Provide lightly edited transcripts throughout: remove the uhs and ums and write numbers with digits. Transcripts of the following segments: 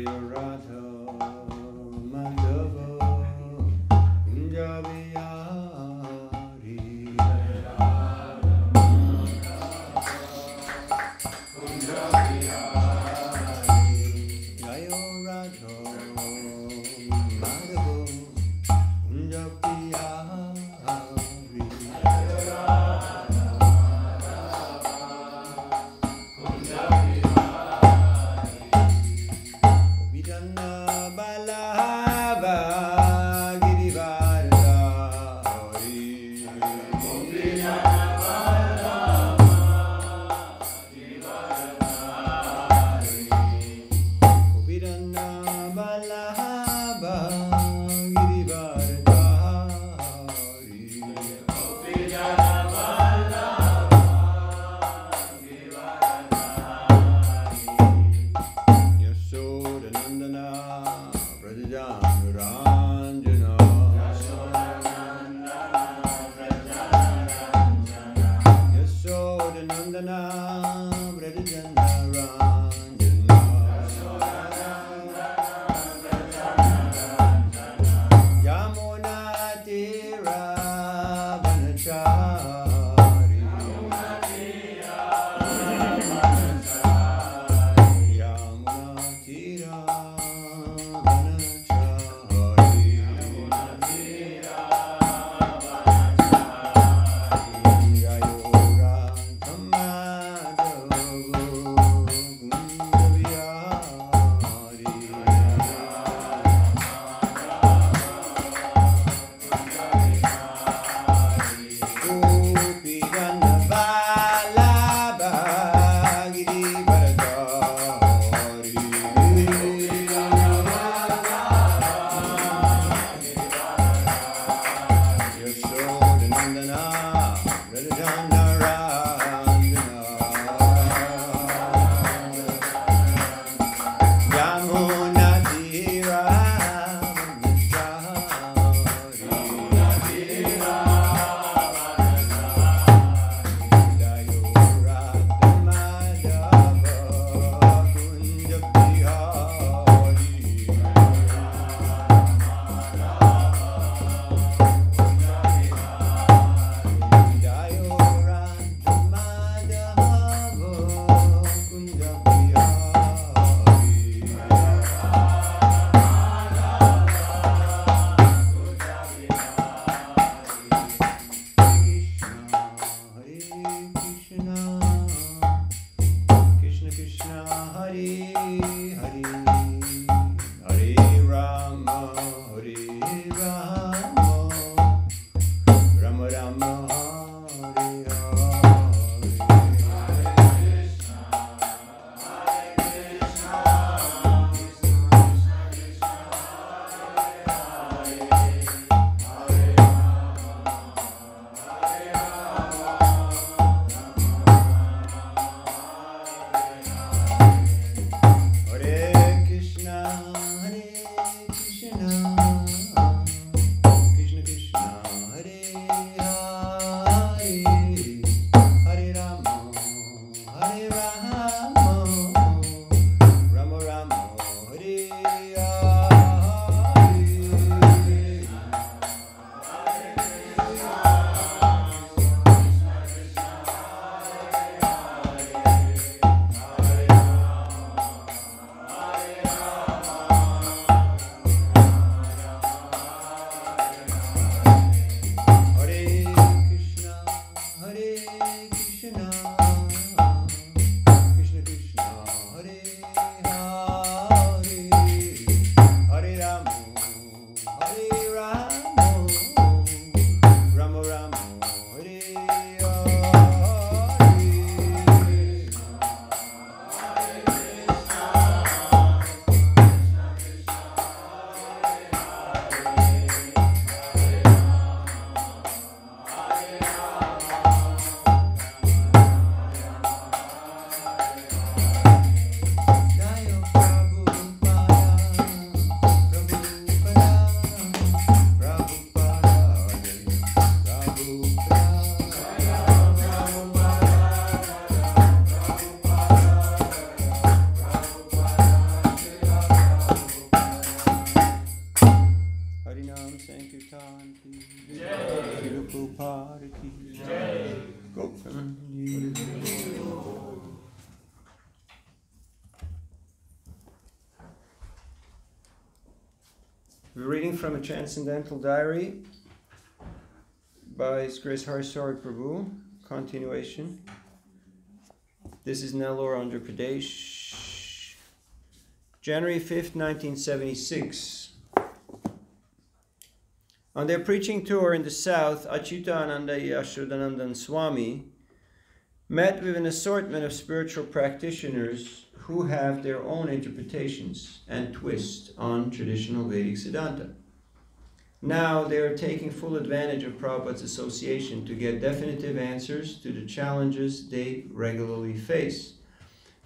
Yamuna We're reading from a Transcendental Diary by His Grace Hariswari Prabhu, continuation. This is Nellore, Andhra Pradesh, January 5th, 1976. On their preaching tour in the south, Achyutananda Yashodanandan Swami met with an assortment of spiritual practitioners who have their own interpretations and twists on traditional Vedic Siddhanta. Now they are taking full advantage of Prabhupada's association to get definitive answers to the challenges they regularly face.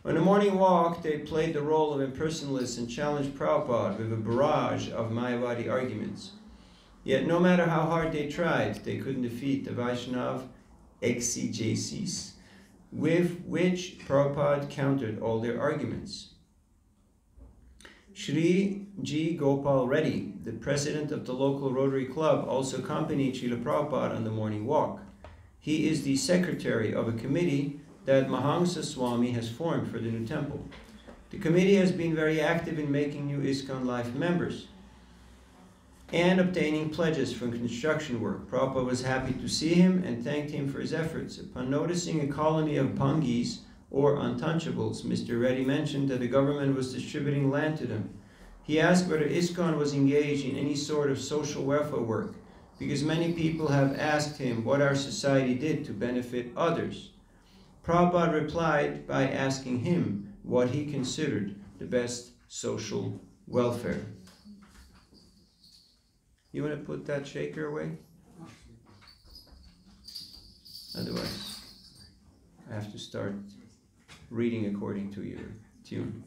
On a morning walk, they played the role of impersonalists and challenged Prabhupada with a barrage of Mayavadi arguments. Yet no matter how hard they tried, they couldn't defeat the Vaishnav exegesis with which Prabhupada countered all their arguments. Shri G. Gopal Reddy, the president of the local Rotary Club, also accompanied Srila Prabhupada on the morning walk. He is the secretary of a committee that Mahamsa Swami has formed for the new temple. The committee has been very active in making new ISKCON Life members and obtaining pledges for construction work. Prabhupada was happy to see him and thanked him for his efforts. Upon noticing a colony of Bhangis, or untouchables, Mr. Reddy mentioned that the government was distributing land to them. He asked whether ISKCON was engaged in any sort of social welfare work, because many people have asked him what our society did to benefit others. Prabhupada replied by asking him what he considered the best social welfare. You want to put that shaker away? Otherwise, I have to start reading according to your tune.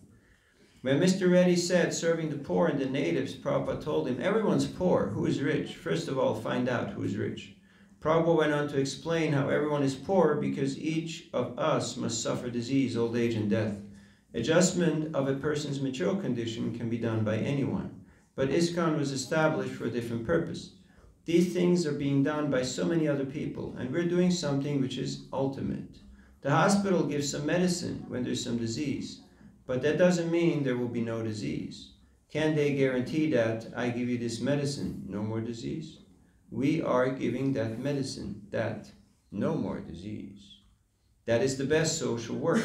When Mr. Reddy said serving the poor and the natives, Prabhupada told him, everyone's poor. Who is rich? First of all, find out who is rich. Prabhupada went on to explain how everyone is poor because each of us must suffer disease, old age, and death. Adjustment of a person's material condition can be done by anyone. But ISKCON was established for a different purpose. These things are being done by so many other people, and we're doing something which is ultimate. The hospital gives some medicine when there's some disease, but that doesn't mean there will be no disease. Can they guarantee that I give you this medicine, no more disease? We are giving that medicine, that no more disease. That is the best social work.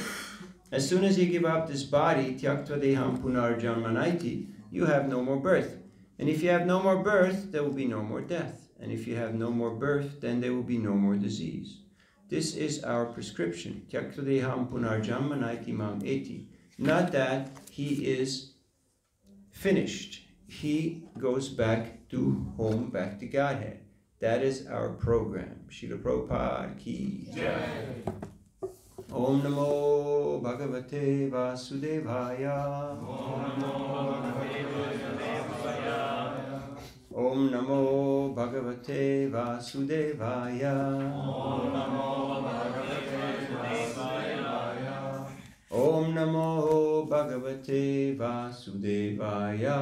As soon as you give up this body, tyaktva deham punar janmanaiti, you have no more birth. And if you have no more birth, there will be no more death. And if you have no more birth, then there will be no more disease. This is our prescription. Tyaktadeham punarjanmanaiti mam eti. Not that he is finished. He goes back to home, back to Godhead. That is our program. Srila Prabhupada ki jai. Om Namo Bhagavate Vasudevaya. Om Namo Bhagavate Vasudevaya. Om Namo Bhagavate Vasudevaya. Om Namo Bhagavate Vasudevaya. Om Namo Bhagavate Vasudevaya.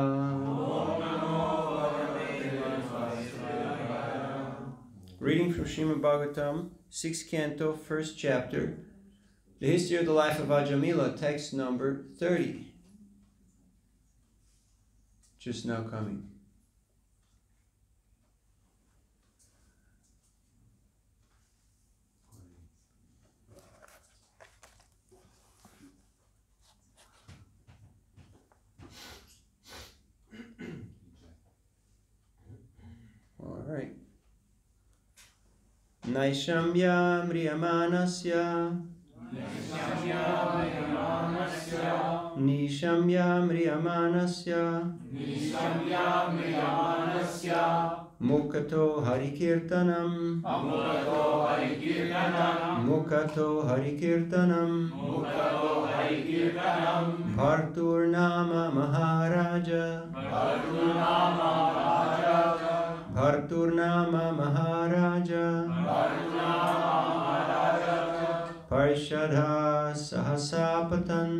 Reading from Srimad Bhagavatam, 6th canto, 1st chapter. The history of the life of Ajamila, text number 30. Just now coming. All right. Naishamya mriyamanasya Nishamya mriyamanasya Mukato harikirtanam Mukato harikirtanam Bharturnama Maharaja Bharturnama Maharaja Parshadha Sahasapatan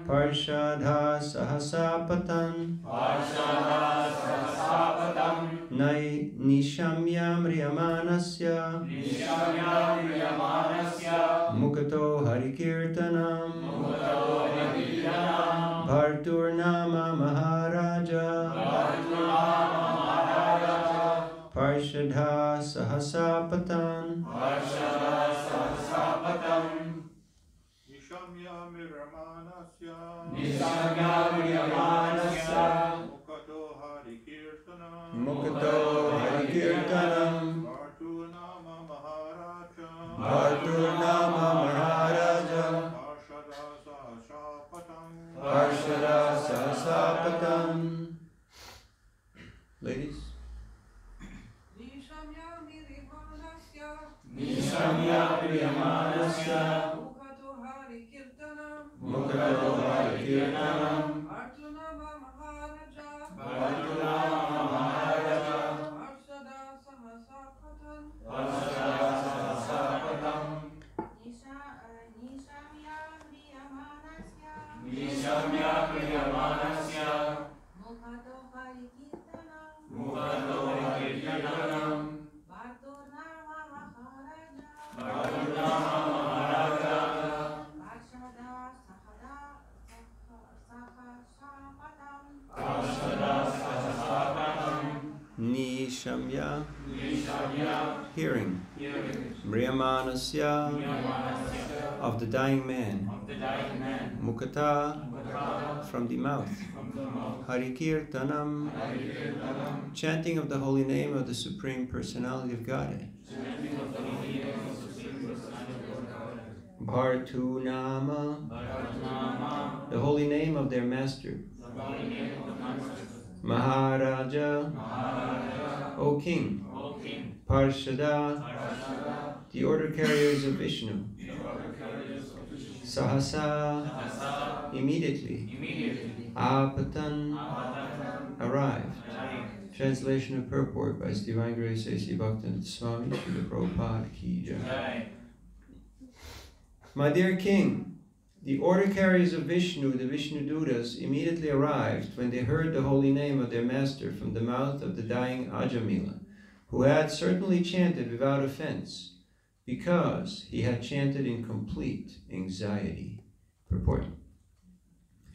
Parshadha Sahasapatan Nai Nishamya Mriyamanasya Mukato Harikirtanam Bharturnama Sahasapatan Parshada Sahasapatam Nishamya Miramanasya Nishamya Vriyamanasya Mukato Harikirtanam Mukato Harikirtanam Vartunama Maharaja Bharturnama Maharaja Parshada Sahasapatam Parshada Sahasapatam. Ladies? Nishamya Mirimanasya Nishamya Vriyamanasya Mukato Harikirtanam Mukato Harikirtanam Artunama Maharaja Vartunama Maharaja Parshada Sahasapatan Parshada Sahasapatam Nishamya Vriyamanasya Mukato Harikirtanam Mukato Harikirtanam Vartunama Maharaja Vartunama Maharaja Parshada Sahasapatam Parshada Sahasapatam Nishamya, Nishamya hearing. Hearing Mriyamanasya, Vriyamanasya of the dying man. of the dying man Mukata, Mukata from the mouth. from the mouth Harikirtanam, Harikirtanam chanting of the holy name of the Supreme Personality of Godhead. chanting of the holy name of the Supreme Personality of God Bhartunama, Vartunama the holy name of their master. the holy name of the Master Maharaja, Maharaja O king. O King Parshada, Parshada the order carriers of Vishnu. the order carriers of Vishnu Sahasa, Sahasa immediately. immediately Apatan, Apatan arrived. arrived. Translation of purport by His Divine Grace A.C. Bhakti Swami Srila Prabhupada Ki Jai. Jai. My dear king, the order carriers of Vishnu, the Vishnu Dutas, immediately arrived when they heard the holy name of their master from the mouth of the dying Ajamila, who had certainly chanted without offense, because he had chanted in complete anxiety. Purport.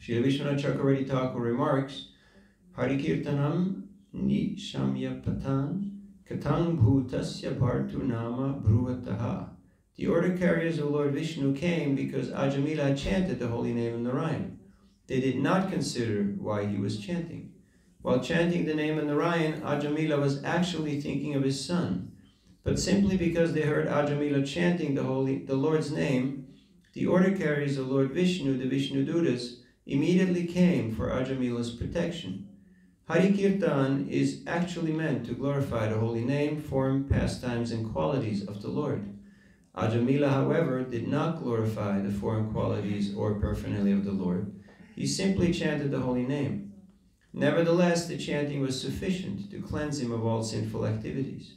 Srila Vishwanath Chakravarti Thakur remarks, Harikirtanam Nishamya Patan Katang Bhutasya Bhartu Nama Bruvataha. The order carriers of Lord Vishnu came because Ajamila had chanted the holy name of Narayan. They did not consider why he was chanting. While chanting the name of Narayan, Ajamila was actually thinking of his son. But simply because they heard Ajamila chanting the Lord's name, the order carriers of Lord Vishnu, the Vishnu Dutas, immediately came for Ajamila's protection. Harikirtan is actually meant to glorify the holy name, form, pastimes, and qualities of the Lord. Ajamila, however, did not glorify the form, qualities, or paraphernalia of the Lord. He simply chanted the holy name. Nevertheless, the chanting was sufficient to cleanse him of all sinful activities.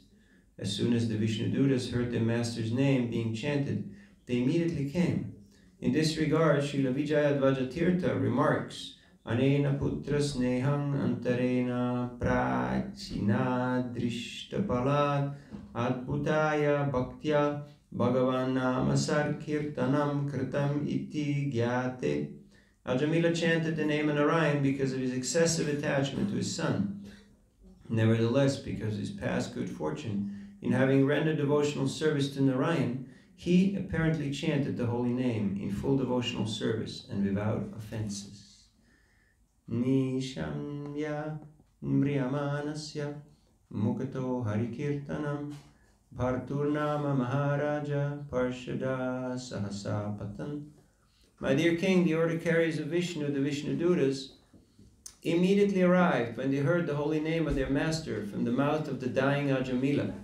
As soon as the Vishnu Dutas heard their master's name being chanted, they immediately came. In this regard, Srila Vijayadvaja Tirtha remarks, Anena putra snehang antarena prachina drishtapalad adbhutaya bhaktya Bhagavan nama Sankirtanam kritam iti gyate. Ajamila chanted the name of Narayan because of his excessive attachment to his son. Nevertheless, because of his past good fortune in having rendered devotional service to Narayan, he apparently chanted the holy name in full devotional service and without offenses. Nishamya Mriyamanasya Mukato Harikirtanam Bharturnama Maharaja Parshada Sahasapatan. My dear king, the order carriers of Vishnu, the Vishnu Dutas, immediately arrived when they heard the holy name of their master from the mouth of the dying Ajamila,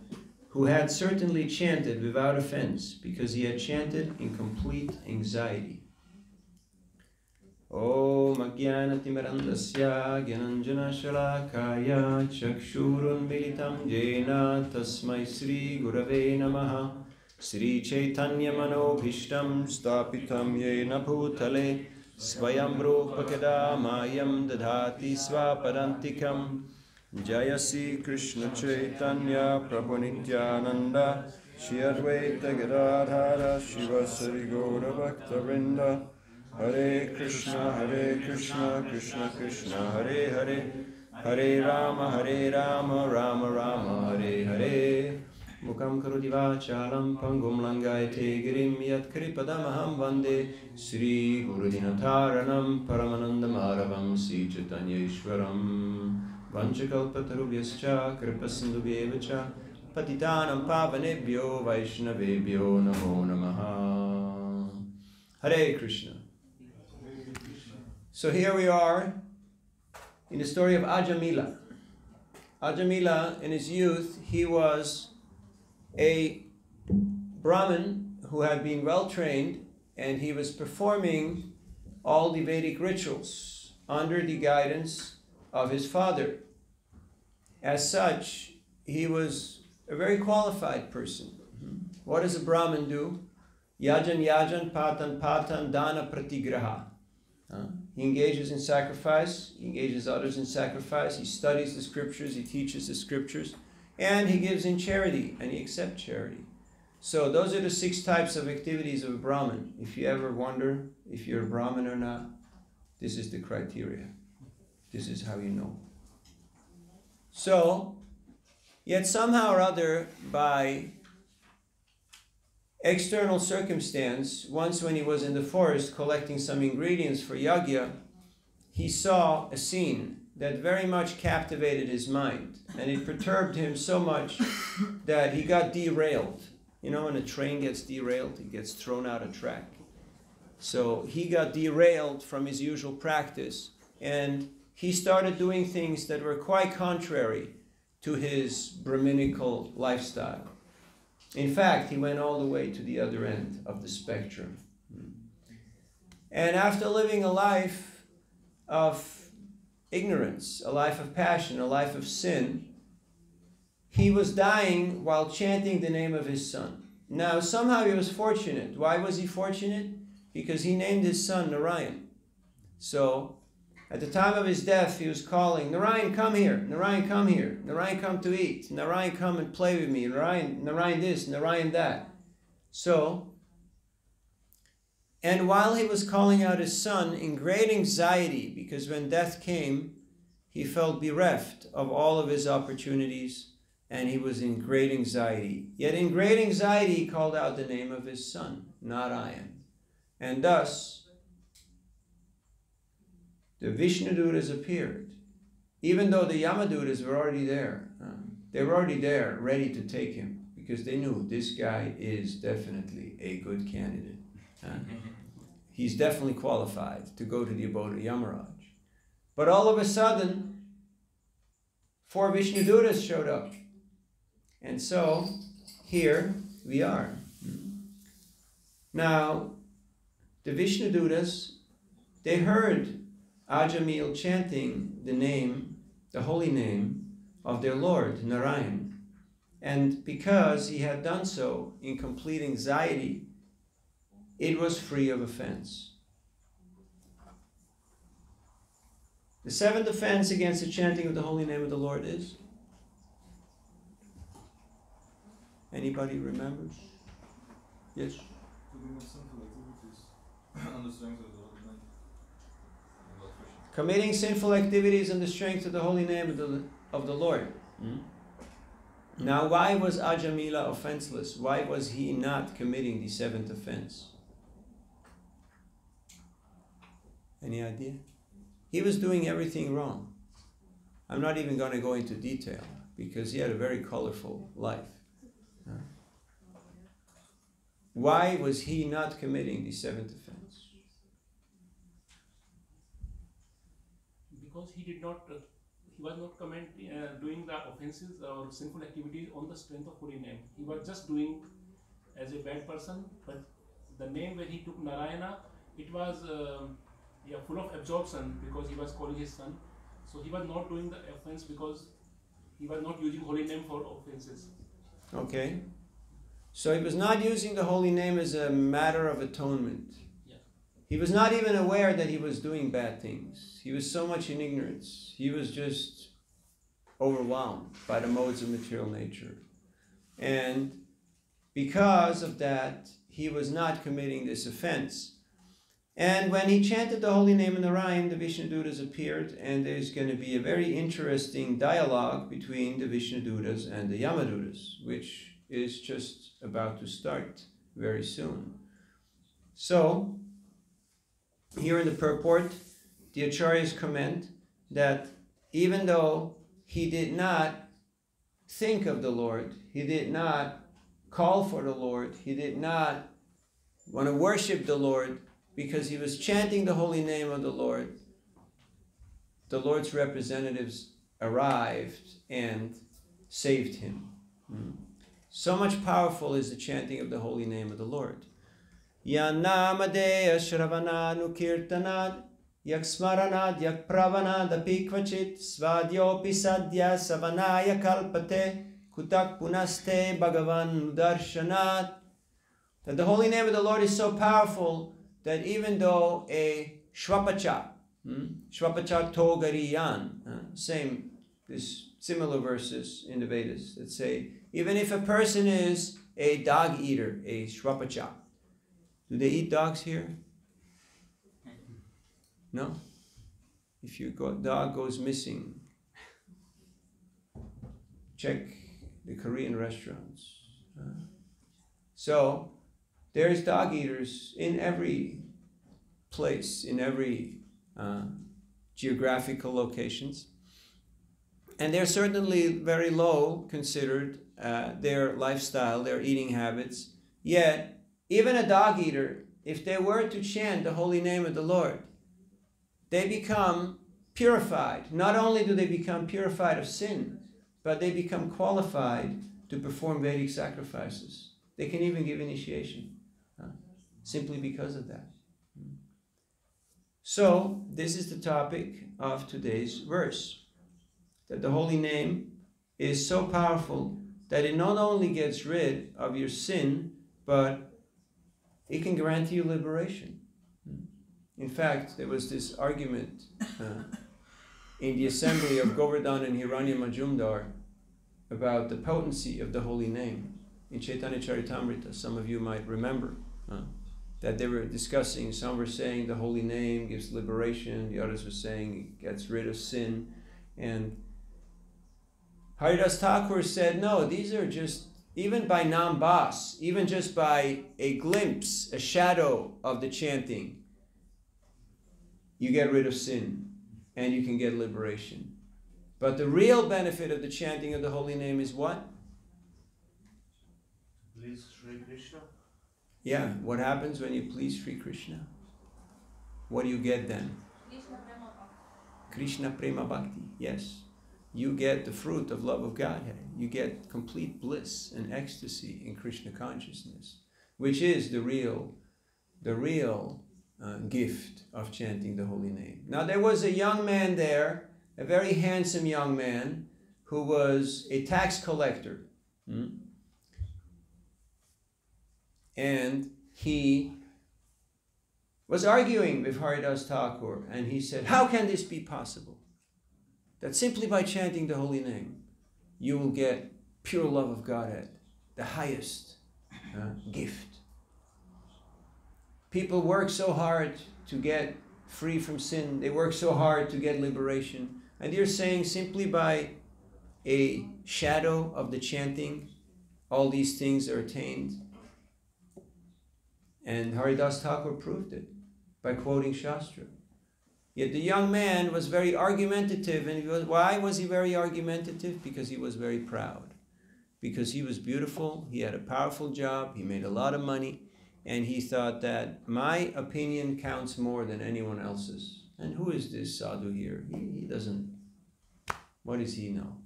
who had certainly chanted without offense, because he had chanted in complete anxiety. Om Ajnanatimirandasya Gyananjana Shalakaya Chakshurun Militam Jena Tasmai Sri Gurave Namaha Sri Chaitanya Manobhishtam Stapitam Yena Bhutale Svayam Rupa Mayam Dadhati Svapadantikam Jayasi Krishna Chaitanya Prabhu Nityananda Shri Advaita Gadadhara Shiva Sari Gaura Bhakta Vrinda Hare Krishna, Krishna Krishna, Hare Hare, Hare Rama, Rama Rama, Hare Hare, Mukam karoti vachalam pangum langayate girim yat kripadamaham vande Sri Gurudinataranam Paramanandamaravam Sri Chaitanyeshwaram Vanchakalpatarubhyascha Kripasindubhyevacha Patitanam Pavanebhyo Vaishnavebhyo Namo Namaha. Hare Krishna. So here we are in the story of Ajamila. Ajamila, in his youth, he was a Brahmin who had been well trained, and he was performing all the Vedic rituals under the guidance of his father. As such, he was a very qualified person. What does a Brahmin do? Yajan, patan, dana pratigraha. He engages in sacrifice, he engages others in sacrifice, he studies the scriptures, he teaches the scriptures, and he gives in charity, and he accepts charity. So those are the 6 types of activities of a Brahmin. If you ever wonder if you're a Brahmin or not, this is the criteria. This is how you know. So, yet somehow or other, by external circumstance, once when he was in the forest collecting some ingredients for yajna, he saw a scene that very much captivated his mind, and it perturbed him so much that he got derailed. You know, when a train gets derailed, it gets thrown out of track. So he got derailed from his usual practice, and he started doing things that were quite contrary to his Brahminical lifestyle. In fact, he went all the way to the other end of the spectrum. And after living a life of ignorance, a life of passion, a life of sin, he was dying while chanting the name of his son. Now, somehow he was fortunate. Why was he fortunate? Because he named his son Narayan. So, at the time of his death, he was calling, Narayan, come here. Narayan, come here. Narayan, come to eat. Narayan, come and play with me. Narayan this, Narayan that. So, and while he was calling out his son in great anxiety, because when death came, he felt bereft of all of his opportunities, and he was in great anxiety. Yet in great anxiety, he called out the name of his son, Narayan. And thus, the Vishnudutas appeared, even though the Yamadutas were already there. They were already there, ready to take him, because they knew this guy is definitely a good candidate. He's definitely qualified to go to the abode of Yamaraj. But all of a sudden, 4 Vishnudutas showed up. And so, here we are. Now, the Vishnudutas, they heard Ajamil chanting the name, the holy name of their Lord, Narayan. And because he had done so in complete anxiety, it was free of offense. The 7th offense against the chanting of the holy name of the Lord is? Anybody remembers? Yes? Committing sinful activities in the strength of the holy name of the Lord. Now, why was Ajamila offenseless? Why was he not committing the 7th offense? Any idea? He was doing everything wrong. I'm not even going to go into detail because he had a very colorful life. Why was he not committing the 7th offense? Because he was not doing the offenses or sinful activities on the strength of holy name. He was just doing as a bad person, but the name when he took Narayana, it was full of absorption because he was calling his son. So he was not doing the offense because he was not using holy name for offenses. Okay. So he was not using the holy name as a matter of atonement. Yeah. He was not even aware that he was doing bad things. He was so much in ignorance. He was just overwhelmed by the modes of material nature. And because of that, he was not committing this offense. And when he chanted the holy name of Narayan, the Vishnudutas appeared, and there's going to be a very interesting dialogue between the Vishnudutas and the Yamadutas, which is just about to start very soon. So, here in the purport, the Acharyas comment that even though he did not think of the Lord, he did not call for the Lord, he did not want to worship the Lord because he was chanting the holy name of the Lord's representatives arrived and saved him. So much powerful is the chanting of the holy name of the Lord. Yanamadeya Shravananu Kirtanad Yaksmaranad Yakpravanad Apikvachit Svadyopi Sadhya Savanaya Kalpate Kutak Punaste Bhagavan Darshanat. That the holy name of the Lord is so powerful that even though a Shvapacha Togariyan, there's similar verses in the Vedas that say, even if a person is a dog eater, a Shvapacha, do they eat dogs here? No? If your dog goes missing, check the Korean restaurants. So, there's dog eaters in every place, in every geographical locations. And they're certainly very low considered their lifestyle, their eating habits. Yet, even a dog eater, if they were to chant the holy name of the Lord, they become purified. Not only do they become purified of sin, but they become qualified to perform Vedic sacrifices. They can even give initiation, simply because of that. So, this is the topic of today's verse. That the holy name is so powerful that it not only gets rid of your sin, but it can grant you liberation. In fact, there was this argument in the assembly of Govardhan and Hiranya Majumdar about the potency of the holy name. In Chaitanya Charitamrita, some of you might remember that they were discussing, some were saying the holy name gives liberation, the others were saying it gets rid of sin. And Haridas Thakur said, no, these are just, even by nambas, even just by a glimpse, a shadow of the chanting, you get rid of sin and you can get liberation. But the real benefit of the chanting of the holy name is what? Please Sri Krishna. Yeah, what happens when you please Sri Krishna? What do you get then? Krishna Prema Bhakti, yes. You get the fruit of love of Godhead. You get complete bliss and ecstasy in Krishna consciousness, which is the real gift of chanting the holy name. Now there was a young man there, a very handsome young man, who was a tax collector. And he was arguing with Haridas Thakur, and he said, how can this be possible? That simply by chanting the holy name, you will get pure love of Godhead, the highest gift. People work so hard to get free from sin. They work so hard to get liberation. And you're saying simply by a shadow of the chanting, all these things are attained. And Haridas Thakur proved it by quoting Shastra. Yet the young man was very argumentative. And why was he very argumentative? Because he was very proud. Because he was beautiful, he had a powerful job, he made a lot of money, and he thought that my opinion counts more than anyone else's. And who is this sadhu here? He doesn't, what does he know?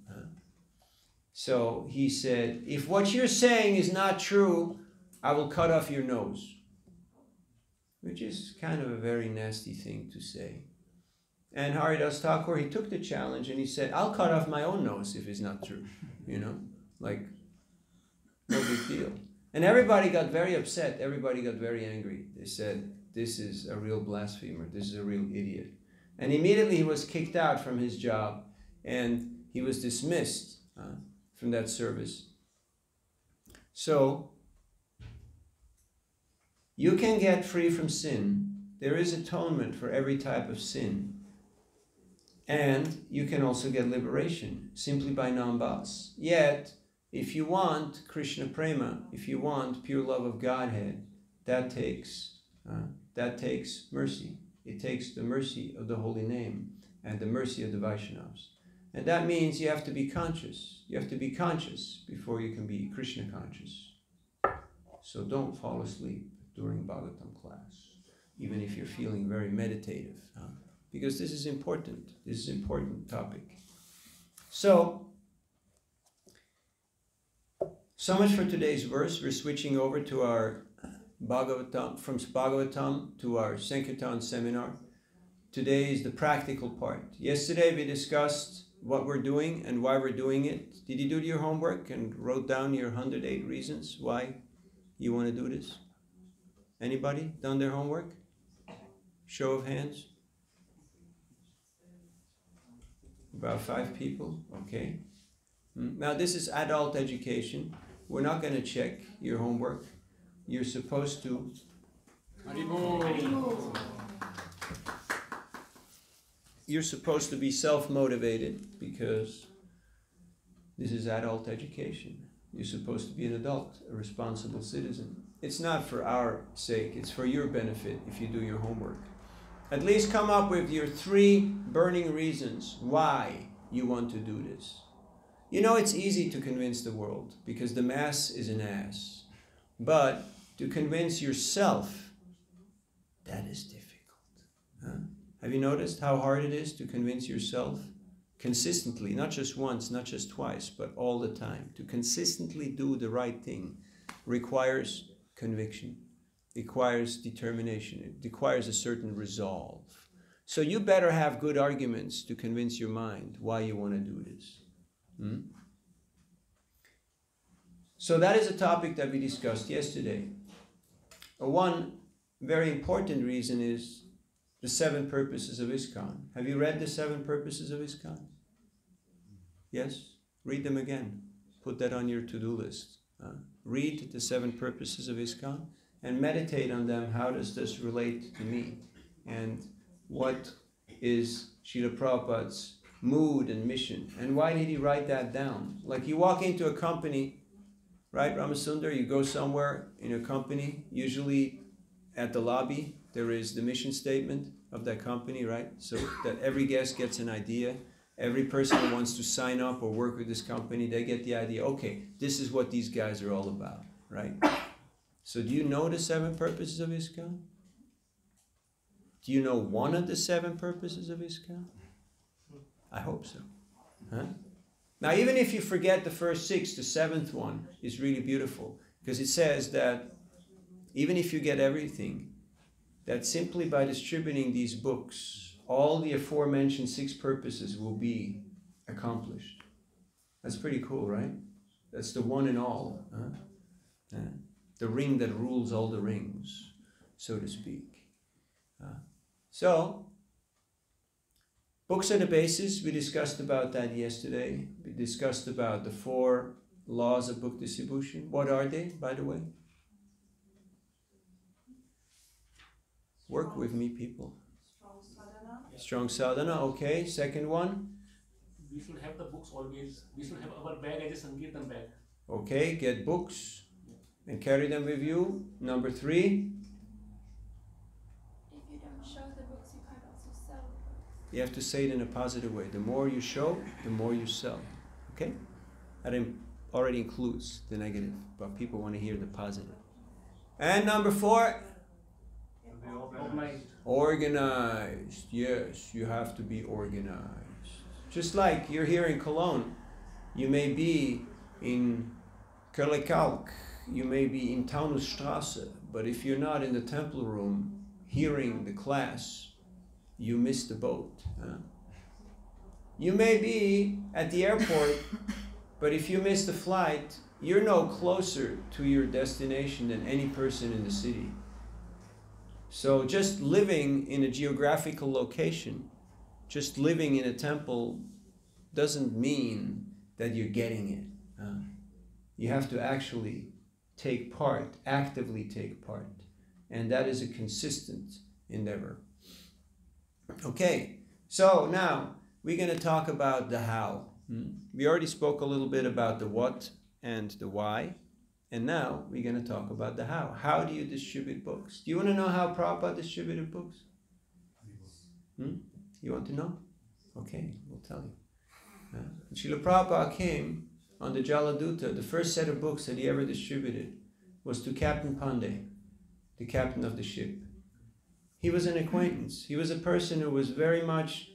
So he said, if what you're saying is not true, I will cut off your nose. Which is kind of a very nasty thing to say. And Haridas Thakur, he took the challenge and he said, I'll cut off my own nose if it's not true. You know, like, no big deal. And everybody got very upset. Everybody got very angry. They said, this is a real blasphemer. This is a real idiot. And immediately he was kicked out from his job and he was dismissed from that service. So, you can get free from sin. There is atonement for every type of sin. And you can also get liberation simply by nambas. Yet, If you want Krishna prema, if you want pure love of Godhead, that takes mercy. It takes the mercy of the holy name and the mercy of the Vaishnavas. And that means you have to be conscious. You have to be conscious before you can be Krishna conscious. So don't fall asleep during Bhagavatam class, even if you're feeling very meditative, because this is important. This is an important topic. So much for today's verse. We're switching over to our Bhagavatam, from Bhagavatam to our Sankirtan seminar. Today is the practical part. Yesterday we discussed what we're doing and why we're doing it. Did you do your homework and wrote down your 108 reasons why you want to do this? Anybody done their homework? Show of hands. About 5 people. Okay. Now this is adult education. We're not going to check your homework. You're supposed to be self-motivated, because this is adult education. You're supposed to be an adult, a responsible citizen. It's not for our sake, it's for your benefit if you do your homework. At least come up with your 3 burning reasons why you want to do this. You know, it's easy to convince the world because the mass is an ass. But to convince yourself, that is difficult. Have you noticed how hard it is to convince yourself consistently, not just once, not just twice, but all the time? To consistently do the right thing requires conviction, requires determination, it requires a certain resolve. So you better have good arguments to convince your mind why you want to do this. So that is a topic that we discussed yesterday. One very important reason is the 7 purposes of ISKCON. Have you read the 7 purposes of ISKCON? Yes? Read them again. Put that on your to-do list. Read the 7 purposes of ISKCON and meditate on them. How does this relate to me? And what is Srila Prabhupada's mood and mission? And why did he write that down? Like you walk into a company, right, Ramasundar? You go somewhere in a company, usually at the lobby, there is the mission statement of that company, right? So that every guest gets an idea. Every person who wants to sign up or work with this company, they get the idea, okay, this is what these guys are all about, right? So do you know the 7 purposes of ISKCON? Do you know one of the 7 purposes of ISKCON? I hope so. Now, even if you forget the first 6, the 7th one is really beautiful, because it says that even if you get everything, that simply by distributing these books, all the aforementioned 6 purposes will be accomplished. That's pretty cool, right? That's the one and all. The ring that rules all the rings, so to speak. So, books are the basis. We discussed about that yesterday. We discussed about the 4 laws of book distribution. What are they, by the way? Work with me, people. Strong sadhana. Strong sadhana, okay. Second one? We should have the books always. We should have our bag as a Sankirtan bag. Okay, get books and carry them with you. Number 3? If you don't show the books, you can't also sell the books. You have to say it in a positive way. The more you show, the more you sell. Okay? That already includes the negative, but people want to hear the positive. And number 4? Organized. Yes, you have to be organized. Just like you're here in Cologne, you may be in Köln, you may be in Taunusstraße, but if you're not in the temple room hearing the class, you miss the boat. You may be at the airport, but if you miss the flight, you're no closer to your destination than any person in the city. So just living in a geographical location, just living in a temple, doesn't mean that you're getting it. You have to actually take part, actively take part. And that is a consistent endeavor. Okay, so now we're going to talk about the how. We already spoke a little bit about the what and the why. And now we're going to talk about the how. How do you distribute books? Do you want to know how Prabhupada distributed books? You want to know? Okay, we'll tell you. Srila Prabhupada came on the Jaladuta. The first set of books that he ever distributed was to Captain Pandey, the captain of the ship. He was an acquaintance. He was a person who was very much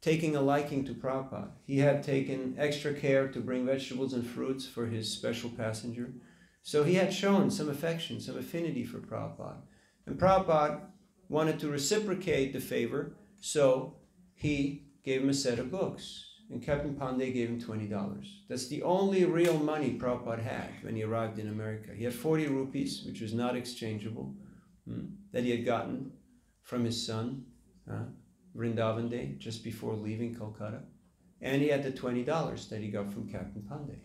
taking a liking to Prabhupada. He had taken extra care to bring vegetables and fruits for his special passenger. So he had shown some affection, some affinity for Prabhupada. And Prabhupada wanted to reciprocate the favor, so he gave him a set of books. And Captain Pandey gave him $20. That's the only real money Prabhupada had when he arrived in America. He had 40 rupees, which was not exchangeable, that he had gotten from his son, Vrindavan Day, just before leaving Kolkata. And he had the $20 that he got from Captain Pandey.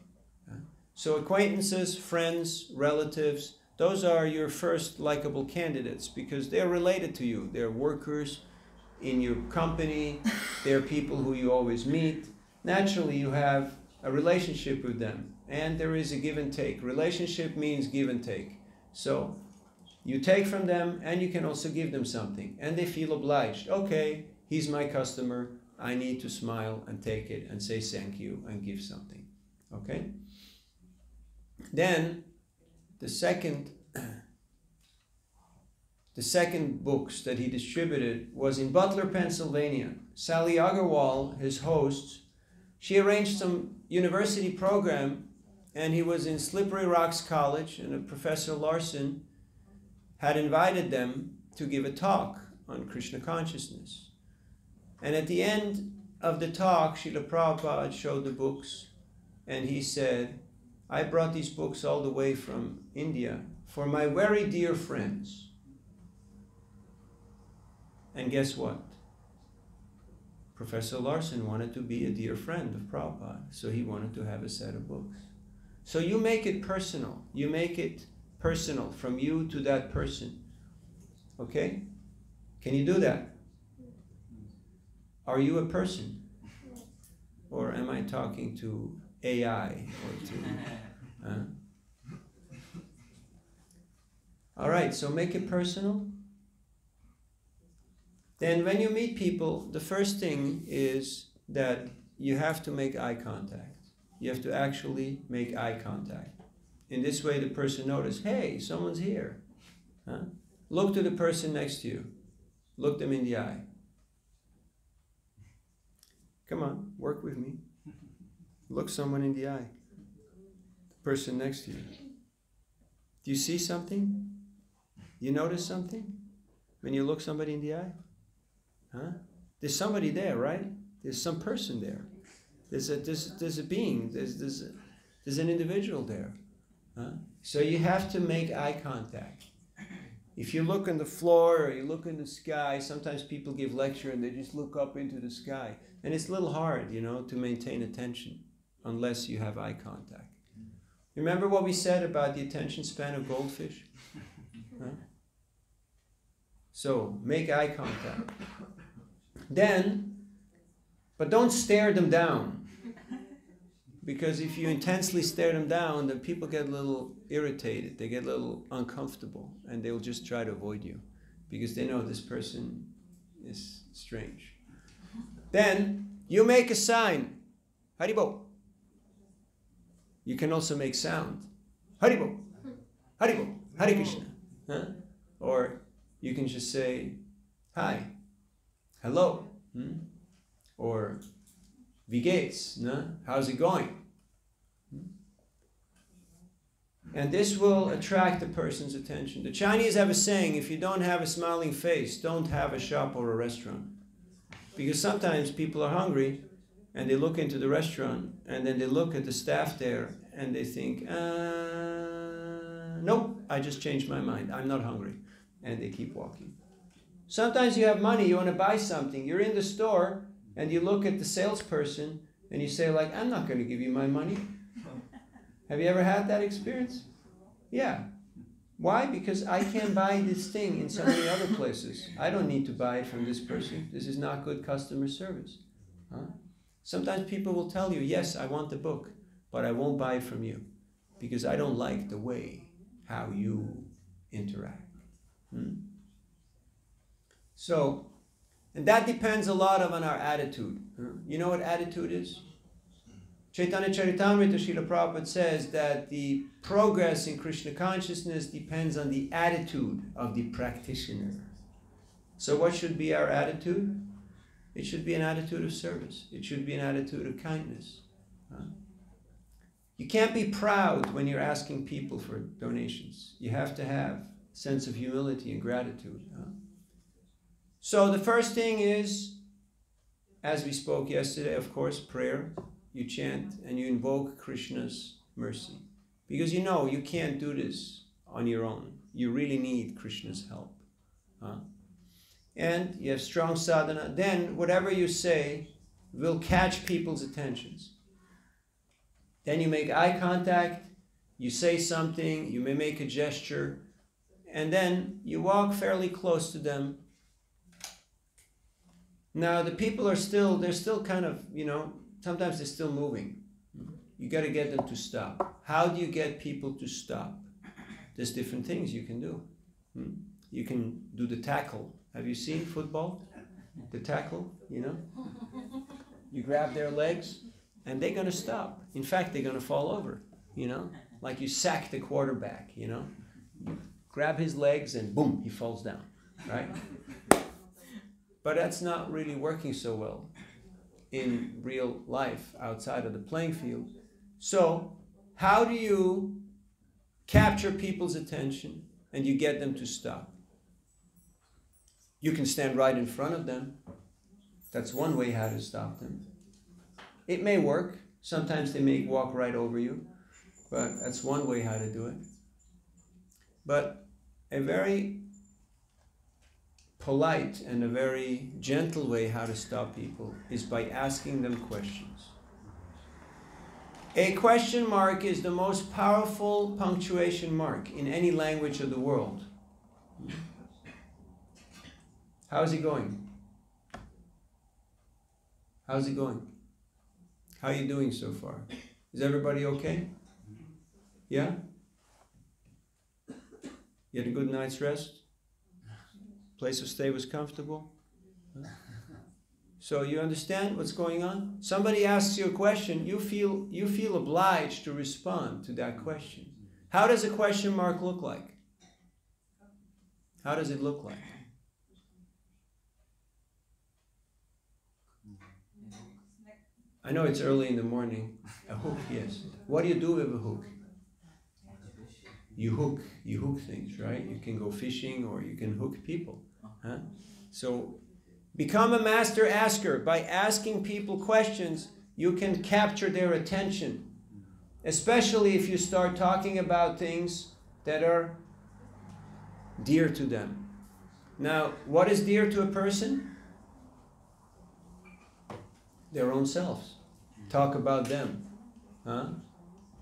So acquaintances, friends, relatives, those are your first likable candidates because they're related to you. They're workers in your company. They're people who you always meet. Naturally, you have a relationship with them. And there is a give and take. Relationship means give and take. So you take from them and you can also give them something. And they feel obliged. Okay, he's my customer. I need to smile and take it and say thank you and give something. Okay? Then the second books that he distributed was in Butler, Pennsylvania. Sally Agarwal, his host, she arranged some university program and he was in Slippery Rocks College and Professor Larson had invited them to give a talk on Krishna consciousness. And at the end of the talk, Srila Prabhupada showed the books and he said, I brought these books all the way from India for my very dear friends. And guess what? Professor Larson wanted to be a dear friend of Prabhupada, so he wanted to have a set of books. So you make it personal. You make it personal from you to that person. Okay? Can you do that? Are you a person? Or am I talking to AI or to... All right, so make it personal. Then when you meet people, the first thing is that you have to make eye contact. You have to actually make eye contact. In this way, the person notices, hey, someone's here. Look to the person next to you. Look them in the eye. Come on, work with me. Look someone in the eye. The person next to you. Do you see something? You notice something? When you look somebody in the eye? There's somebody there, right? There's some person there. There's a being. There's an individual there. So you have to make eye contact. If you look on the floor or you look in the sky, sometimes people give lecture and they just look up into the sky. And it's a little hard, to maintain attention unless you have eye contact. Remember what we said about the attention span of goldfish? So make eye contact. But don't stare them down. Because if you intensely stare them down, then people get a little irritated. They get a little uncomfortable. And they'll just try to avoid you. Because they know this person is strange. Then you make a sign. Haribo. You can also make sound. Haribo. Haribo. Hare Krishna. Or you can just say, hi. Hello. Or, wie geht's? How's it going? And this will attract the person's attention. The Chinese have a saying, if you don't have a smiling face, don't have a shop or a restaurant. Because sometimes people are hungry and they look into the restaurant and then they look at the staff there and they think, nope, I just changed my mind. I'm not hungry. And they keep walking. Sometimes you have money, you want to buy something. You're in the store and you look at the salesperson and you say I'm not going to give you my money. Have you ever had that experience? Yeah. Why? Because I can buy this thing in so many other places. I don't need to buy it from this person. This is not good customer service. Sometimes people will tell you, yes, I want the book. but I won't buy from you because I don't like the way how you interact. So, and that depends a lot on our attitude. You know what attitude is? Chaitanya Charitamrita, Srila Prabhupada says that the progress in Krishna consciousness depends on the attitude of the practitioner. So what should be our attitude? It should be an attitude of service. It should be an attitude of kindness. You can't be proud when you're asking people for donations. You have to have a sense of humility and gratitude. So the first thing is, as we spoke yesterday, of course, prayer. You chant and you invoke Krishna's mercy. Because you know you can't do this on your own. You really need Krishna's help. And you have strong sadhana. Then whatever you say will catch people's attentions. Then you make eye contact, you say something, you may make a gesture, and then you walk fairly close to them. Now the people they're still kind of, sometimes they're still moving. You got to get them to stop. How do you get people to stop? There's different things you can do. You can do the tackle. Have you seen football? The tackle, You grab their legs and they're going to stop. In fact, they're going to fall over, Like you sack the quarterback, You grab his legs and boom, he falls down, right? But that's not really working so well in real life outside of the playing field. So how do you capture people's attention and you get them to stop? You can stand right in front of them. That's one way how to stop them. It may work. Sometimes they may walk right over you, but that's one way how to do it. But a very polite and a very gentle way how to stop people is by asking them questions. A question mark is the most powerful punctuation mark in any language of the world. How's it going? How's it going? How are you doing so far? Is everybody okay? Yeah? You had a good night's rest? Place of stay was comfortable? So you understand what's going on? Somebody asks you a question, you feel obliged to respond to that question. How does a question mark look like? How does it look like? I know it's early in the morning. A hook, yes. What do you do with a hook? You hook things, right? You can go fishing or you can hook people. So become a master asker. By asking people questions, you can capture their attention. Especially if you start talking about things that are dear to them. Now, what is dear to a person? Their own selves. Talk about them.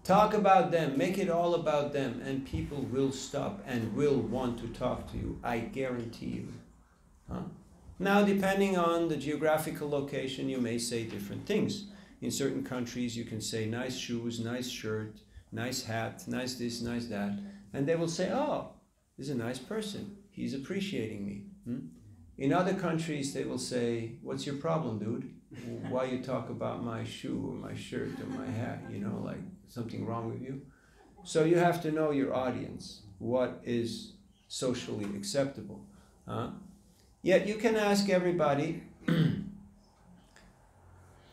Talk about them. Make it all about them. And people will stop and will want to talk to you. I guarantee you. Now, depending on the geographical location, you may say different things. In certain countries, you can say nice shoes, nice shirt, nice hat, nice this, nice that. And they will say, oh, this is a nice person. He's appreciating me. In other countries, they will say, what's your problem, dude? Why you talk about my shoe or my shirt or my hat? Like something wrong with you? So you have to know your audience. What is socially acceptable? Yet you can ask everybody,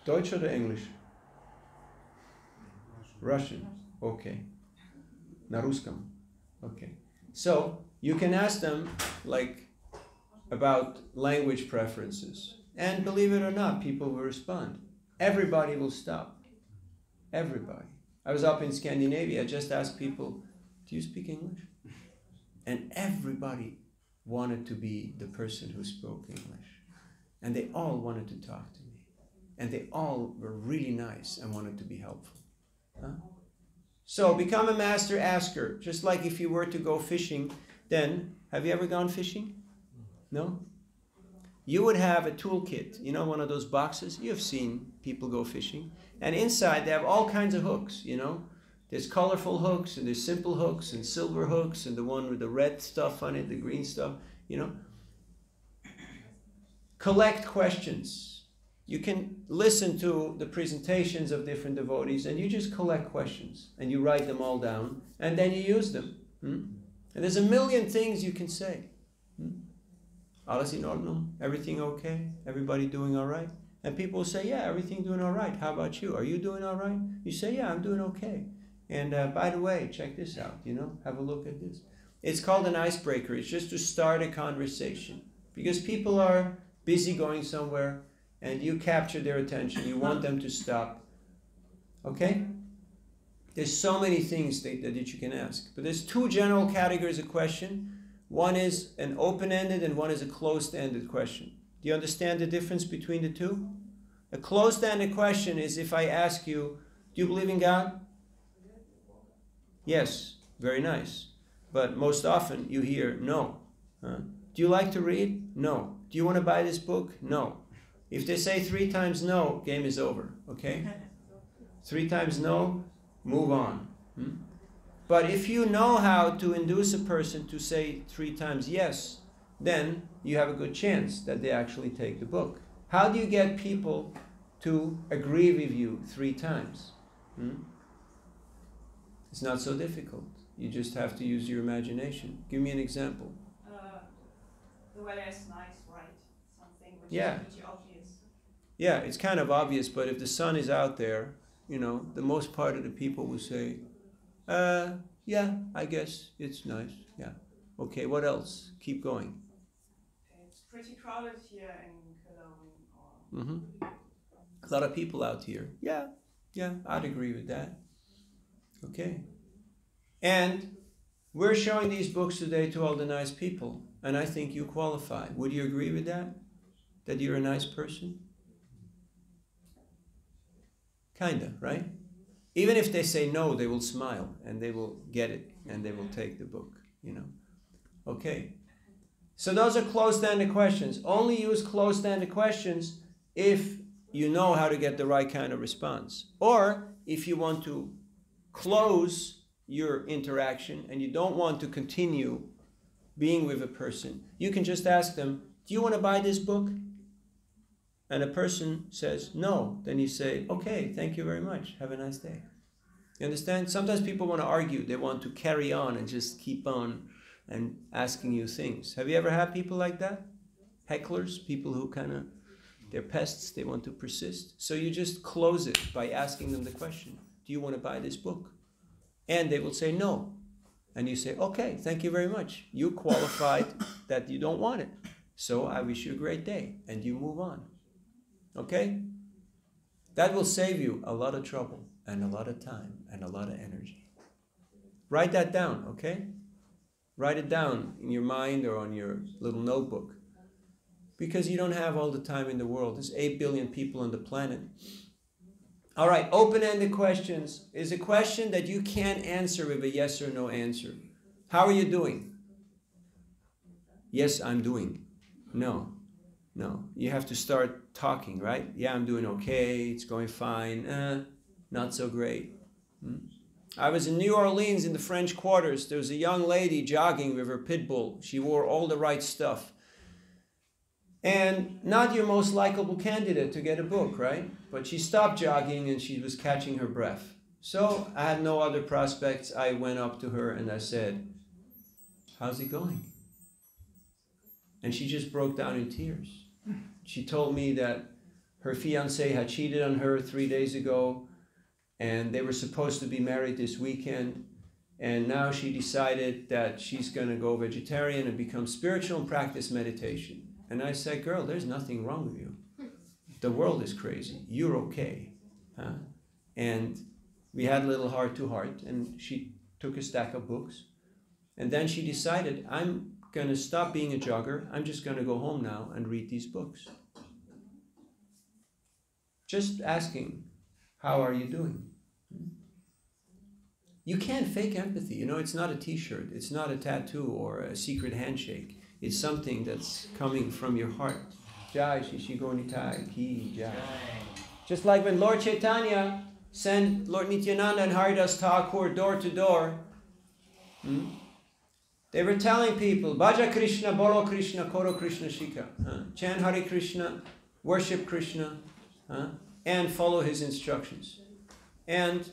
Deutsch or English? Russian. Okay. Na russkam. Okay. So you can ask them about language preferences. And believe it or not, people will respond. Everybody will stop. Everybody. I was up in Scandinavia, I just asked people, do you speak English? And everybody wanted to be the person who spoke English. And they all wanted to talk to me. And they all were really nice and wanted to be helpful. So become a master asker. Just like if you were to go fishing, then, have you ever gone fishing? No? you would have a toolkit, you know, one of those boxes. You've seen people go fishing. And inside they have all kinds of hooks, you know. There's colorful hooks, and there's simple hooks, and silver hooks, and the one with the red stuff on it, the green stuff, you know. Collect questions. You can listen to the presentations of different devotees, and you just collect questions, and you write them all down, and then you use them. And there's a million things you can say. Alles in Ordnung? Everything okay? Everybody doing all right? And people will say, yeah, everything doing all right. How about you? Are you doing all right? You say, yeah, I'm doing okay. And by the way, check this out, you know, have a look at this. It's called an icebreaker. It's just to start a conversation. Because people are busy going somewhere, and you capture their attention. You want them to stop. Okay? There's so many things that you can ask. But there's two general categories of question. One is an open-ended and one is a closed-ended question. Do you understand the difference between the two? A closed-ended question is if I ask you, do you believe in God? Yes, very nice. But most often you hear no. Do you like to read? No. Do you want to buy this book? No. If they say 3 times no, game is over, okay? 3 times no, move on. But if you know how to induce a person to say 3 times yes, then you have a good chance that they actually take the book. How do you get people to agree with you 3 times? It's not so difficult. You just have to use your imagination. Give me an example. The weather is nice, right? Something which Yeah. is pretty obvious. Yeah, it's kind of obvious, but if the sun is out there, you know, the most part of the people will say, yeah, I guess it's nice. Yeah. Okay, what else? Keep going. It's pretty crowded here in Köln. A lot of people out here. Yeah, I'd agree with that. Okay. And we're showing these books today to all the nice people, and I think you qualify. Would you agree with that? That you're a nice person? Kinda, right? Even if they say no, they will smile, and they will get it, and they will take the book, you know. Okay. So those are closed-ended questions. Only use closed-ended questions if you know how to get the right kind of response. Or if you want to close your interaction and you don't want to continue being with a person, you can just ask them, do you want to buy this book? And a person says no. Then you say, okay, thank you very much. Have a nice day. You understand? Sometimes people want to argue. They want to carry on and just keep on and asking you things. Have you ever had people like that? Hecklers, people who they're pests, they want to persist. So you just close it by asking them the question, do you want to buy this book? And they will say no. And you say, okay, thank you very much. You qualified that you don't want it. So I wish you a great day. And you move on. Okay? That will save you a lot of trouble and a lot of time and a lot of energy. Write that down, okay? Write it down in your mind or on your little notebook. Because you don't have all the time in the world. There's 8 billion people on the planet. All right, open-ended questions is a question that you can't answer with a yes or no answer. How are you doing? Yes, I'm doing. No. You have to start talking, right? Yeah, I'm doing okay. It's going fine. Not so great. I was in New Orleans in the French Quarters. There was a young lady jogging with her pit bull. She wore all the right stuff. And not your most likable candidate to get a book, right? But she stopped jogging and she was catching her breath. So I had no other prospects. I went up to her and I said, how's it going? And she just broke down in tears. She told me that her fiancé had cheated on her 3 days ago and they were supposed to be married this weekend. And now she decided that she's going to go vegetarian and become spiritual and practice meditation. And I said, girl, there's nothing wrong with you. The world is crazy. You're okay. And we had a little heart-to-heart, and she took a stack of books. And then she decided, I'm going to stop being a jogger. I'm just going to go home now and read these books. Just asking, how are you doing? You can't fake empathy. You know, it's not a t-shirt. It's not a tattoo or a secret handshake. It's something that's coming from your heart. Jai Shri Shri Gaur Nitai Ki Jai. Just like when Lord Chaitanya sent Lord Nityananda and Haridas Thakur door to door, they were telling people, Bhaja Krishna, Bolo Krishna, Koro Krishna Shika. Chant Hare Krishna, worship Krishna, and follow his instructions. And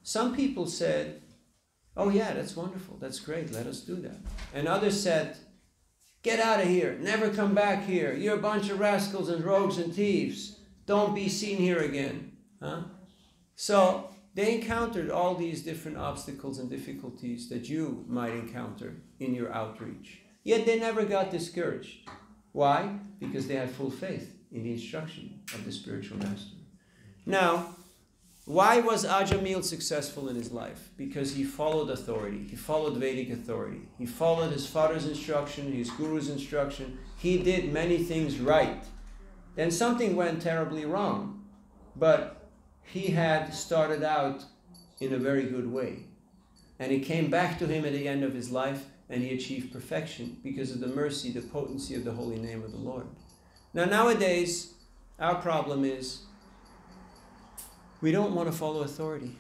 some people said, oh yeah, that's wonderful, that's great, let us do that. And others said, get out of here, never come back here, you're a bunch of rascals and rogues and thieves, don't be seen here again. So they encountered all these different obstacles and difficulties that you might encounter in your outreach. Yet they never got discouraged. Why? Because they had full faith in the instruction of the spiritual master. Now, why was Ajamil successful in his life? Because he followed authority. He followed Vedic authority. He followed his father's instruction, his guru's instruction. He did many things right. Then something went terribly wrong. But he had started out in a very good way. And it came back to him at the end of his life, and he achieved perfection because of the mercy, the potency of the holy name of the Lord. Now nowadays, our problem is we don't want to follow authority.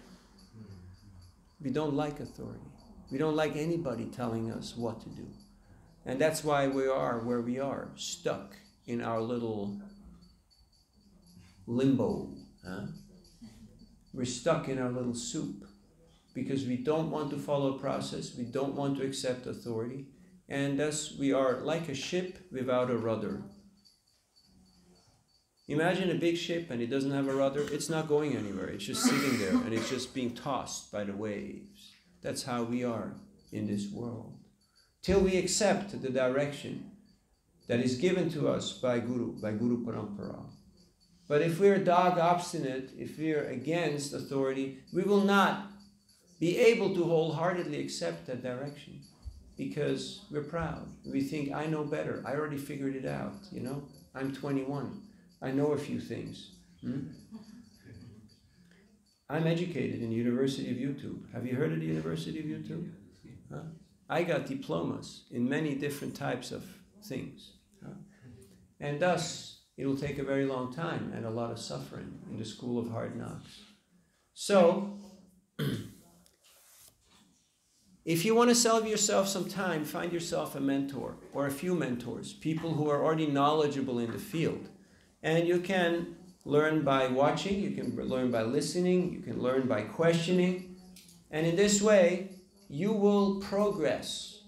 We don't like authority. We don't like anybody telling us what to do. And that's why we are where we are, stuck in our little limbo. We're stuck in our little soup because we don't want to follow a process, we don't want to accept authority, and thus we are like a ship without a rudder. Imagine a big ship and it doesn't have a rudder, it's not going anywhere, it's just sitting there and it's just being tossed by the waves. That's how we are in this world. Till we accept the direction that is given to us by Guru Parampara. But if we're dog obstinate, if we're against authority, we will not be able to wholeheartedly accept that direction because we're proud. We think, I know better. I already figured it out, I'm 21. I know a few things. I'm educated in the University of YouTube. Have you heard of the University of YouTube? I got diplomas in many different types of things. And thus, it will take a very long time and a lot of suffering in the school of hard knocks. So, if you want to save yourself some time, find yourself a mentor or a few mentors, people who are already knowledgeable in the field. And you can learn by watching, you can learn by listening, you can learn by questioning. And in this way, you will progress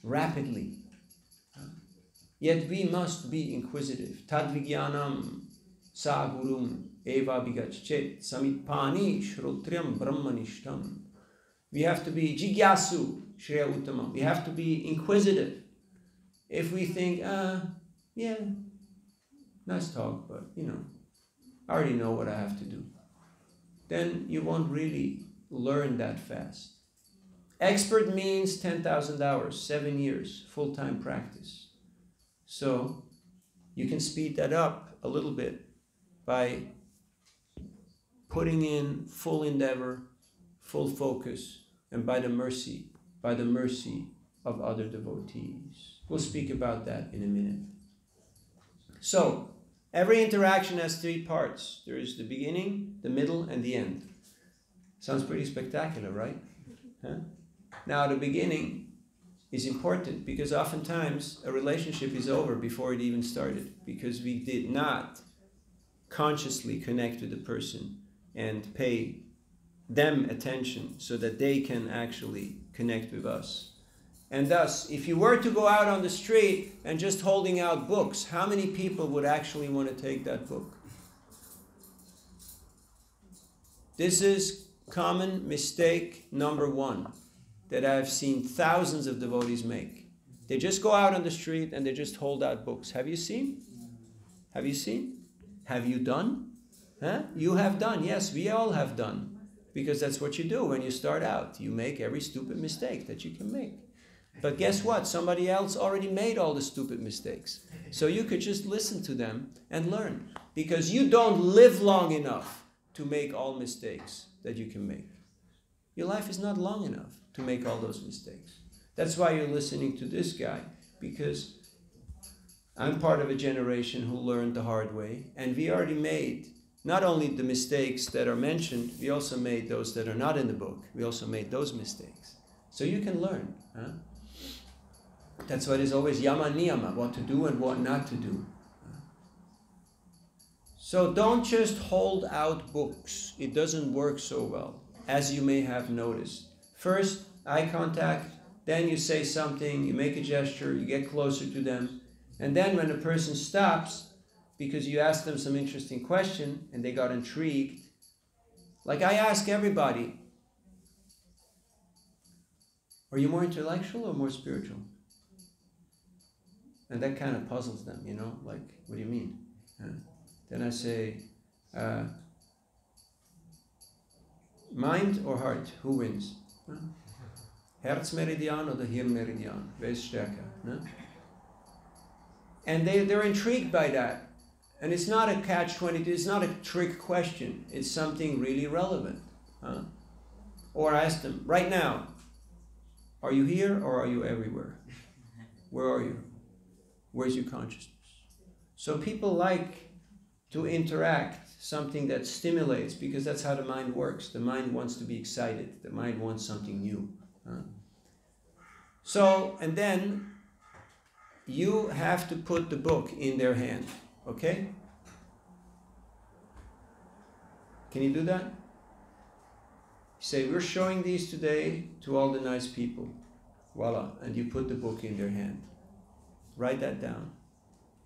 rapidly. Yet we must be inquisitive. Tadvigyanam sagurum eva bigachet samitpani shrotriam brahmanishtam. We have to be jigyasu shreya uttamam. We have to be inquisitive. If we think, yeah, nice talk, but I already know what I have to do, then you won't really learn that fast. Expert means 10,000 hours, 7 years, full-time practice. So you can speed that up a little bit by putting in full endeavor, full focus, and by the mercy of other devotees. We'll speak about that in a minute. So, every interaction has 3 parts. There is the beginning, the middle, and the end. Sounds pretty spectacular, right? Now, the beginning is important because oftentimes a relationship is over before it even started because we did not consciously connect with the person and pay them attention so that they can actually connect with us. And thus, if you were to go out on the street and just holding out books, how many people would actually want to take that book? This is common mistake number 1 that I've seen thousands of devotees make. They just go out on the street and they just hold out books. Have you seen? Have you seen? Have you done? You have done. Yes, we all have done. Because that's what you do when you start out. You make every stupid mistake that you can make. But guess what? Somebody else already made all the stupid mistakes. So you could just listen to them and learn. Because you don't live long enough to make all mistakes that you can make. Your life is not long enough to make all those mistakes. That's why you're listening to this guy. Because I'm part of a generation who learned the hard way, and we already made not only the mistakes that are mentioned, we also made those that are not in the book. We also made those mistakes. So you can learn. Huh? That's why there's always yama niyama, what to do and what not to do. So don't just hold out books. It doesn't work so well, as you may have noticed. First, eye contact, then you say something, you make a gesture, you get closer to them, and then when the person stops, because you asked them some interesting question and they got intrigued, like I ask everybody, are you more intellectual or more spiritual? And that kind of puzzles them, you know, like, what do you mean? Then I say, mind or heart, who wins? Herzmeridian or the Hirnmeridian? Wer ist stärker? Ne? And they're intrigued by that. And it's not a catch-22, it's not a trick question. It's something really relevant. Or I ask them, right now, are you here or are you everywhere? Where are you? Where's your consciousness? So people like to interact, something that stimulates, because that's how the mind works. The mind wants to be excited. The mind wants something new. So, and then you have to put the book in their hand. Okay? Can you do that? Say, we're showing these today to all the nice people. Voila. And you put the book in their hand. Write that down.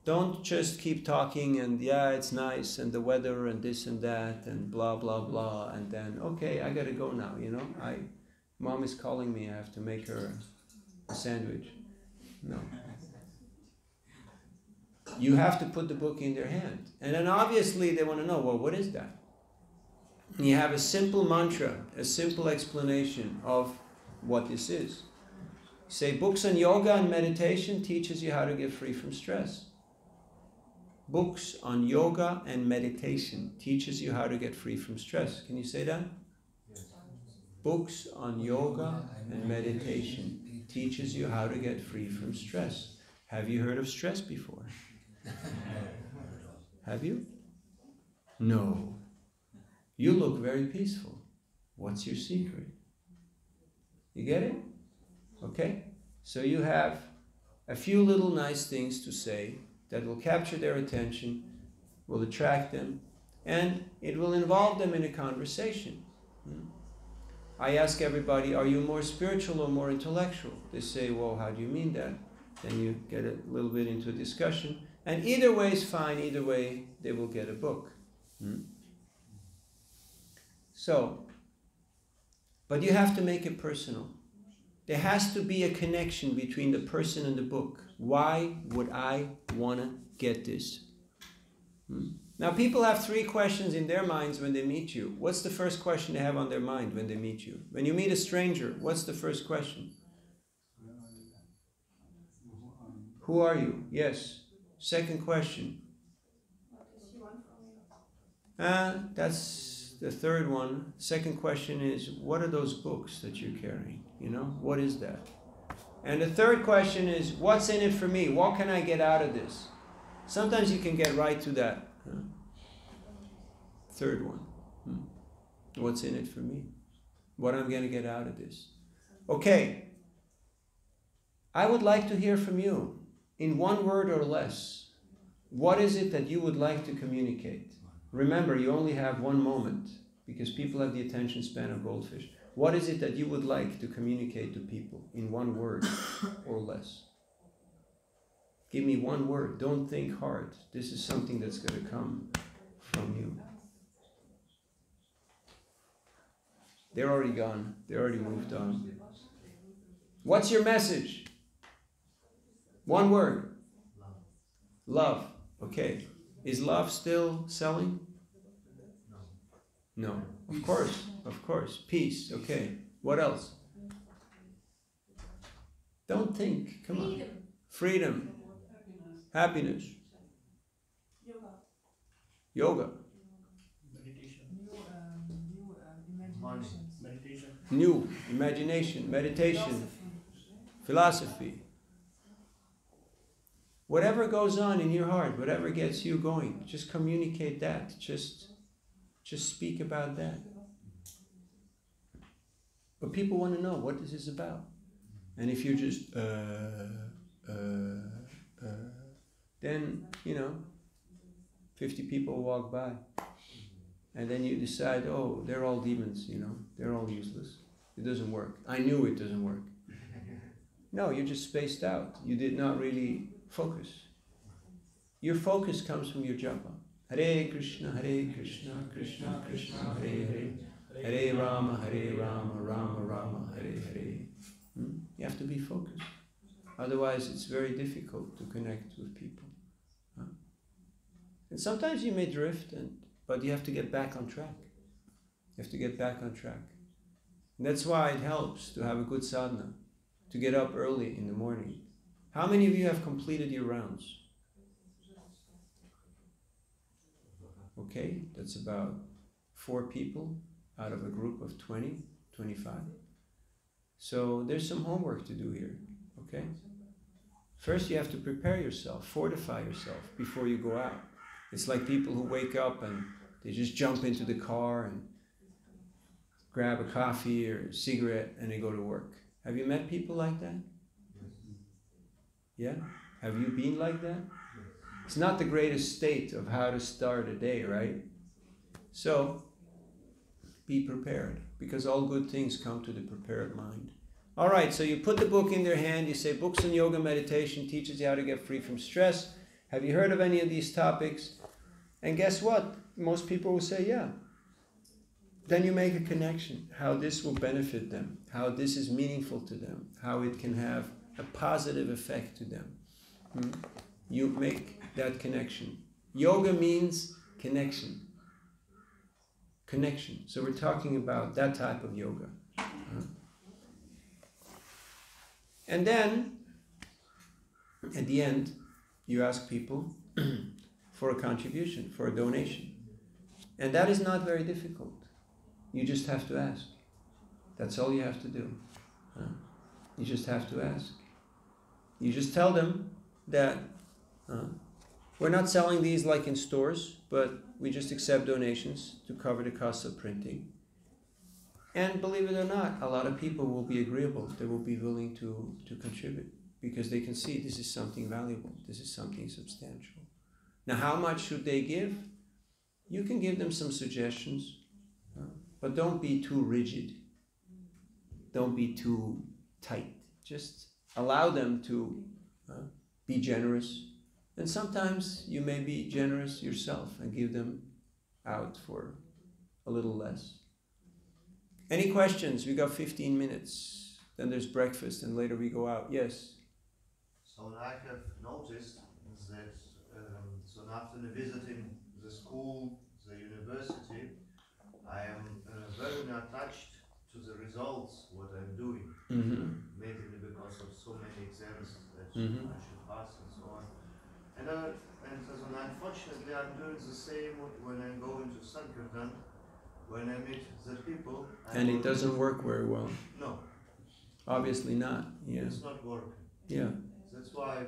Don't just keep talking and yeah, it's nice and the weather and this and that and blah, blah, blah. And then, okay, I gotta go now, you know. Mom is calling me, I have to make her a sandwich. No. You have to put the book in their hand. And then obviously they want to know, well, what is that? And you have a simple mantra, a simple explanation of what this is. Say, books on yoga and meditation teaches you how to get free from stress. Books on yoga and meditation teaches you how to get free from stress. Can you say that? Yes. Books on yoga and meditation teaches you how to get free from stress. Have you heard of stress before? Have you? No. You look very peaceful. What's your secret? You get it? Okay? So you have a few little nice things to say that will capture their attention, will attract them, and it will involve them in a conversation. I ask everybody, are you more spiritual or more intellectual? They say, well, how do you mean that? Then you get a little bit into a discussion. And either way is fine, either way they will get a book. So, but you have to make it personal. There has to be a connection between the person and the book. Why would I want to get this? Now people have 3 questions in their minds when they meet you. What's the first question they have on their mind when they meet you? When you meet a stranger, what's the first question? Who are you? Yes. Second question. That's the third one. Second question is, what are those books that you're carrying? You know, what is that? And the third question is, what's in it for me? What can I get out of this? Sometimes you can get right to that. Third one. What's in it for me? What I'm going to get out of this? Okay. I would like to hear from you in 1 word or less. What is it that you would like to communicate? Remember, you only have 1 moment because people have the attention span of goldfish. What is it that you would like to communicate to people in 1 word or less? Give me 1 word. Don't think hard. This is something that's going to come from you. They're already gone. They already moved on. What's your message? 1 word. Love. Okay. Is love still selling? No. Of course. Of course. Peace. Okay. What else? Don't think. Come on. Freedom. Happiness. Yoga. New imagination, meditation, philosophy. Whatever goes on in your heart, whatever gets you going, just communicate that. Just speak about that. But people want to know, what is this about? And if you just, then, 50 people walk by. And then you decide, oh, they're all demons, they're all useless. It doesn't work. I knew it doesn't work. No, you're just spaced out. You did not really focus. Your focus comes from your japa. Hare Krishna, Krishna Krishna, Hare Hare. Hare Rama, Rama Rama, Hare Hare. You have to be focused. Otherwise, it's very difficult to connect with people. And sometimes you may drift, but you have to get back on track. You have to get back on track. And that's why it helps to have a good sadhana, to get up early in the morning. How many of you have completed your rounds? Okay, that's about 4 people out of a group of 20, 25. So there's some homework to do here, okay? First you have to prepare yourself, fortify yourself before you go out. It's like people who wake up and they just jump into the car and grab a coffee or a cigarette and they go to work. Have you met people like that? Yeah? Have you been like that? It's not the greatest state of how to start a day, right? So, be prepared, because all good things come to the prepared mind. All right, so you put the book in their hand, you say, Books on Yoga Meditation teaches you how to get free from stress. Have you heard of any of these topics? And guess what? Most people will say, yeah. Then you make a connection, how this will benefit them, how this is meaningful to them, how it can have a positive effect to them. You make that connection. Yoga means connection. Connection. So we're talking about that type of yoga. And then, at the end, you ask people for a contribution, for a donation. And that is not very difficult. You just have to ask. That's all you have to do. You just have to ask. You just tell them that we're not selling these like in stores, but we just accept donations to cover the cost of printing. And believe it or not, a lot of people will be agreeable. They will be willing to contribute because they can see this is something valuable. This is something substantial. Now, how much should they give? You can give them some suggestions, but don't be too rigid. Don't be too tight. Just allow them to be generous. And sometimes you may be generous yourself and give them out for a little less. Any questions? We got 15 minutes. Then there's breakfast and later we go out. Yes? So I have noticed that soon after visiting the school, the university, I am very attached to the results, what I'm doing. Mainly because of so many exams that I should pass and so on. And unfortunately, I'm doing the same when I go into Sankirtan, when I meet the people. And it doesn't work very well. No. Obviously not. Yeah. It's not working. Yeah. That's why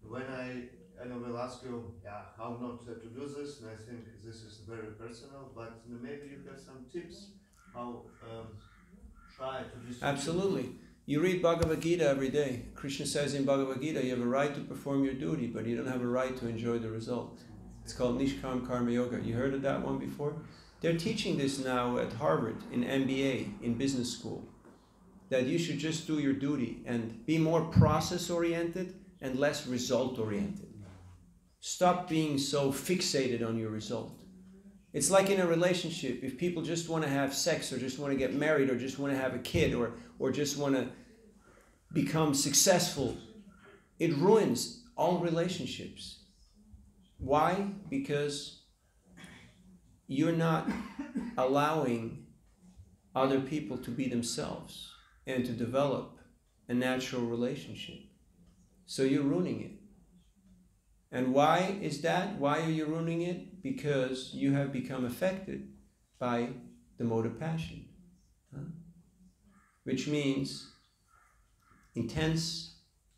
when I will ask you how not to do this, and I think this is very personal, but maybe you have some tips how try to distribute. Absolutely. You read Bhagavad Gita every day. Krishna says in Bhagavad Gita, you have a right to perform your duty, but you don't have a right to enjoy the result. It's called Nishkam Karma Yoga. You heard of that one before? They're teaching this now at Harvard, in MBA, in business school, that you should just do your duty and be more process-oriented and less result-oriented. Stop being so fixated on your result. It's like in a relationship, if people just want to have sex or just want to get married or just want to have a kid or just want to become successful, it ruins all relationships. Why? Because you're not allowing other people to be themselves and to develop a natural relationship. So you're ruining it. And why is that? Why are you ruining it? Because you have become affected by the mode of passion. Which means intense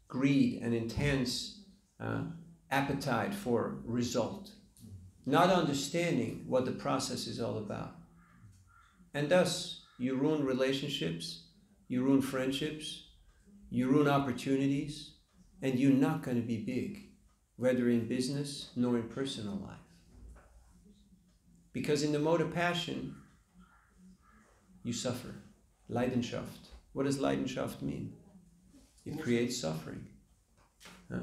greed and intense appetite for result, not understanding what the process is all about. And thus, you ruin relationships, you ruin friendships, you ruin opportunities, and you're not going to be big, whether in business nor in personal life. Because in the mode of passion, you suffer. Leidenschaft. What does Leidenschaft mean? It creates suffering. Huh?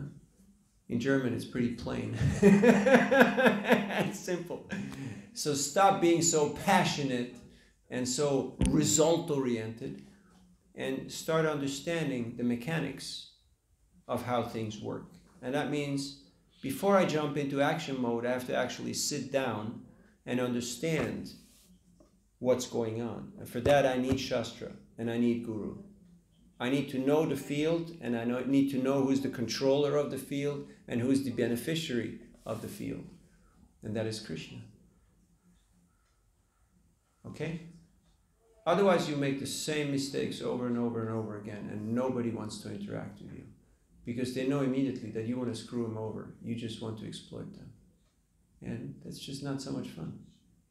In German, it's pretty plain. It's simple. So stop being so passionate and so result-oriented and start understanding the mechanics of how things work. And that means before I jump into action mode, I have to actually sit down and understand what's going on. And for that, I need Shastra and I need Guru. I need to know the field, and I need to know who's the controller of the field and who's the beneficiary of the field. And that is Krishna. Okay? Otherwise, you make the same mistakes over and over and over again, and nobody wants to interact with you. Because they know immediately that you want to screw them over. You just want to exploit them. And that's just not so much fun.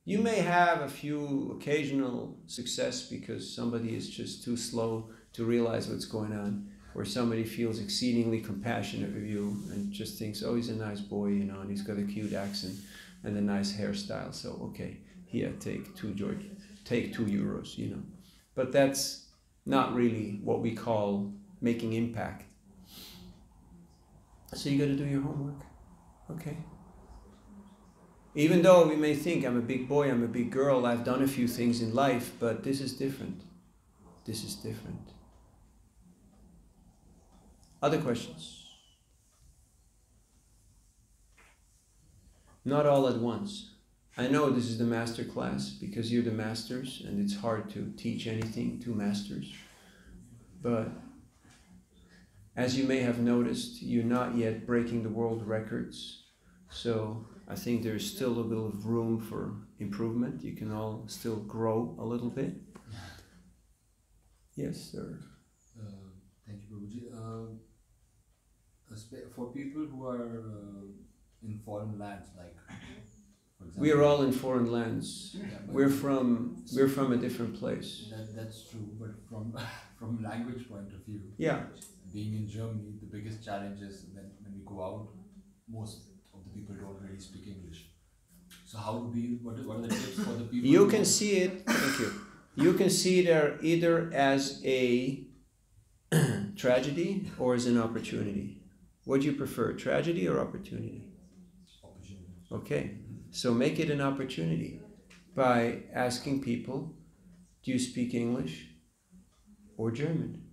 You may have a few occasional success because somebody is just too slow to realize what's going on, or somebody feels exceedingly compassionate with you and just thinks, oh, he's a nice boy, you know, and he's got a cute accent and a nice hairstyle, so okay, here, take 2 euros, you know. But that's not really what we call making impact. So you got to do your homework, okay? Even though we may think, I'm a big boy, I'm a big girl, I've done a few things in life, but this is different. This is different. Other questions? Not all at once. I know this is the master class because you're the masters and it's hard to teach anything to masters. But as you may have noticed, you're not yet breaking the world records. So I think there's still a bit of room for improvement. You can all still grow a little bit. Yes, sir. Thank you, Prabhuji. For people who are in foreign lands, like, for example, we are all in foreign lands. Yeah, we're from a different place. That's true, but from language point of view, yeah, being in Germany, the biggest challenge is when we go out, most of the people don't really speak English. So how do we? What are the tips for the people? You can see it. Thank you. You can see it either as a tragedy or as an opportunity. What do you prefer, tragedy or opportunity? Opportunity. Okay, so make it an opportunity by asking people, do you speak English or German?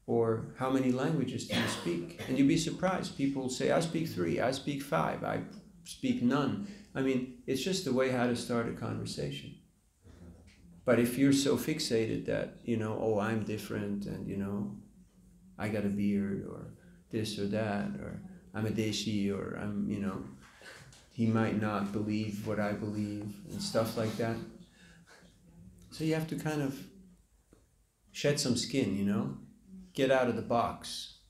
Or how many languages do you speak? And you'd be surprised. People will say, I speak 3, I speak 5, I speak none. I mean, it's just a way how to start a conversation. But if you're so fixated that, you know, oh, I'm different and, you know, I got a beard or this or that, or I'm a deshi, or I'm, you know, he might not believe what I believe and stuff like that. So you have to kind of shed some skin, you know, get out of the box,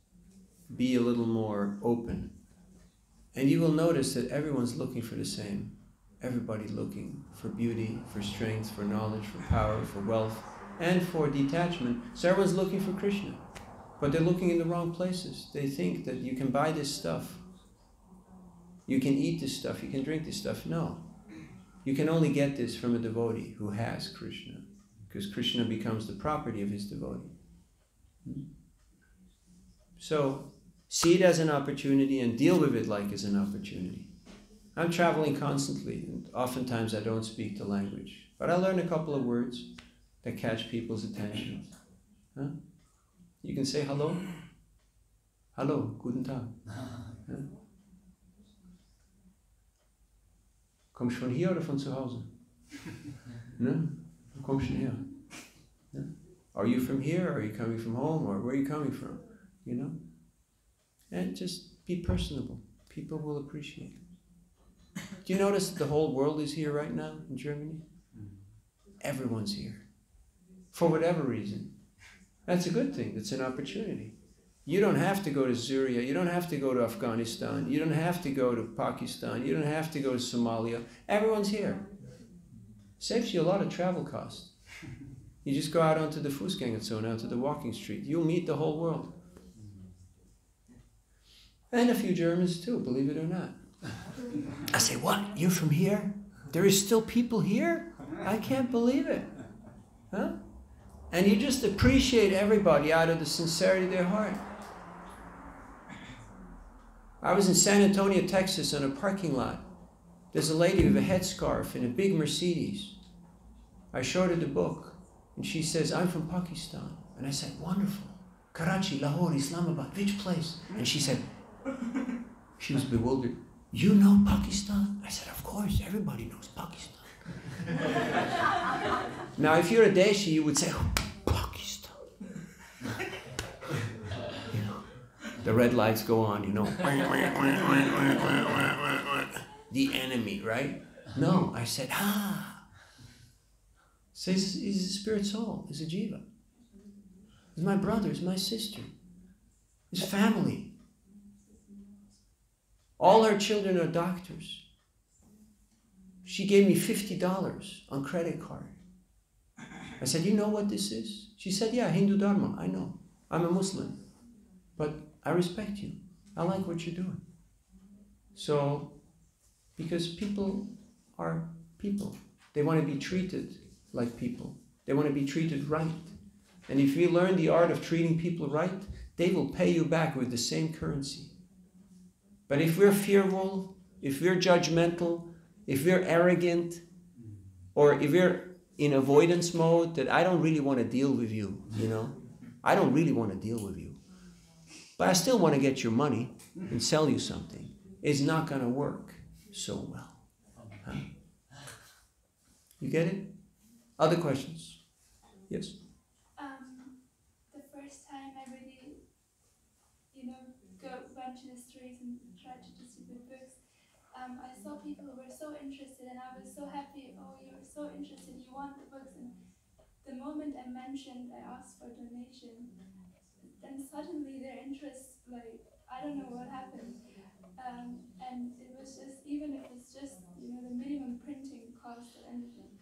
be a little more open. And you will notice that everyone's looking for the same. Everybody's looking for beauty, for strength, for knowledge, for power, for wealth, and for detachment. So everyone's looking for Krishna. But they're looking in the wrong places. They think that you can buy this stuff. You can eat this stuff. You can drink this stuff. No. You can only get this from a devotee who has Krishna. Because Krishna becomes the property of his devotee. So, see it as an opportunity and deal with it like as an opportunity. I'm traveling constantly, and oftentimes I don't speak the language. But I learn a couple of words that catch people's attention. Huh? You can say hello. Hallo, guten Tag. Ja? Kommst du von hier oder von zu Hause? Ne? Du kommst schon her. Ja? Are you from here? Are you coming from home? Or where are you coming from? You know? And just be personable. People will appreciate it. Do you notice that the whole world is here right now in Germany? Everyone's here. For whatever reason. That's a good thing. It's an opportunity. You don't have to go to Syria. You don't have to go to Afghanistan. You don't have to go to Pakistan. You don't have to go to Somalia. Everyone's here. Saves you a lot of travel costs. You just go out onto the Fußgängerzone, out to the walking street. You'll meet the whole world. And a few Germans too, believe it or not. I say, what? You're from here? There is still people here? I can't believe it. Huh? And you just appreciate everybody out of the sincerity of their heart. I was in San Antonio, Texas, on a parking lot. There's a lady with a headscarf in a big Mercedes. I showed her the book, and she says, I'm from Pakistan. And I said, wonderful. Karachi, Lahore, Islamabad, which place? And she said, she was bewildered. You know Pakistan? I said, of course, everybody knows Pakistan. Now, if you're a Deshi, you would say, oh, Pakistan. You know, the red lights go on, you know. The enemy, right? No, I said, So he's a spirit soul, he's a jiva. He's my brother, he's my sister, his family. All her children are doctors. She gave me $50 on credit card. I said, you know what this is? She said, yeah, Hindu Dharma, I know. I'm a Muslim. But I respect you. I like what you're doing. So, because people are people. They want to be treated like people. They want to be treated right. And if you learn the art of treating people right, they will pay you back with the same currency. But if we're fearful, if we're judgmental, if we're arrogant, or if we're in avoidance mode, that I don't really want to deal with you, you know? I don't really want to deal with you. But I still want to get your money and sell you something. It's not going to work so well. Huh? You get it? Other questions? Yes? The first time I really, went to the streets and tried to distribute books, I saw people who were so interested, and I was so happy. Oh, you're so interested, you want the books. And the moment I asked for donation, then suddenly their interest, I don't know what happened. And it was just, even if it's just, the minimum printing cost or anything,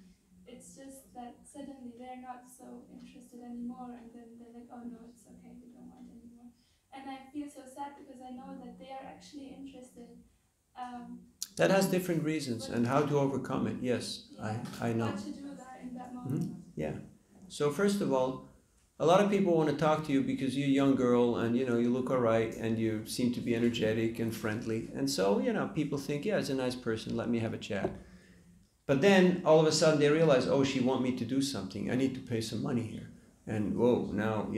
it's just that suddenly they're not so interested anymore, and then they're like, oh no, it's okay, we don't want anymore. And I feel so sad because I know that they are actually interested. That has different reasons, and how to overcome it, yes, yeah. I know. What to do there in that moment. Mm-hmm. Yeah. So first of all, a lot of people want to talk to you because you're a young girl and, you look all right and you seem to be energetic and friendly. And so, people think, yeah, it's a nice person, let me have a chat. But then all of a sudden they realize, oh, she wants me to do something. I need to pay some money here. And whoa, now,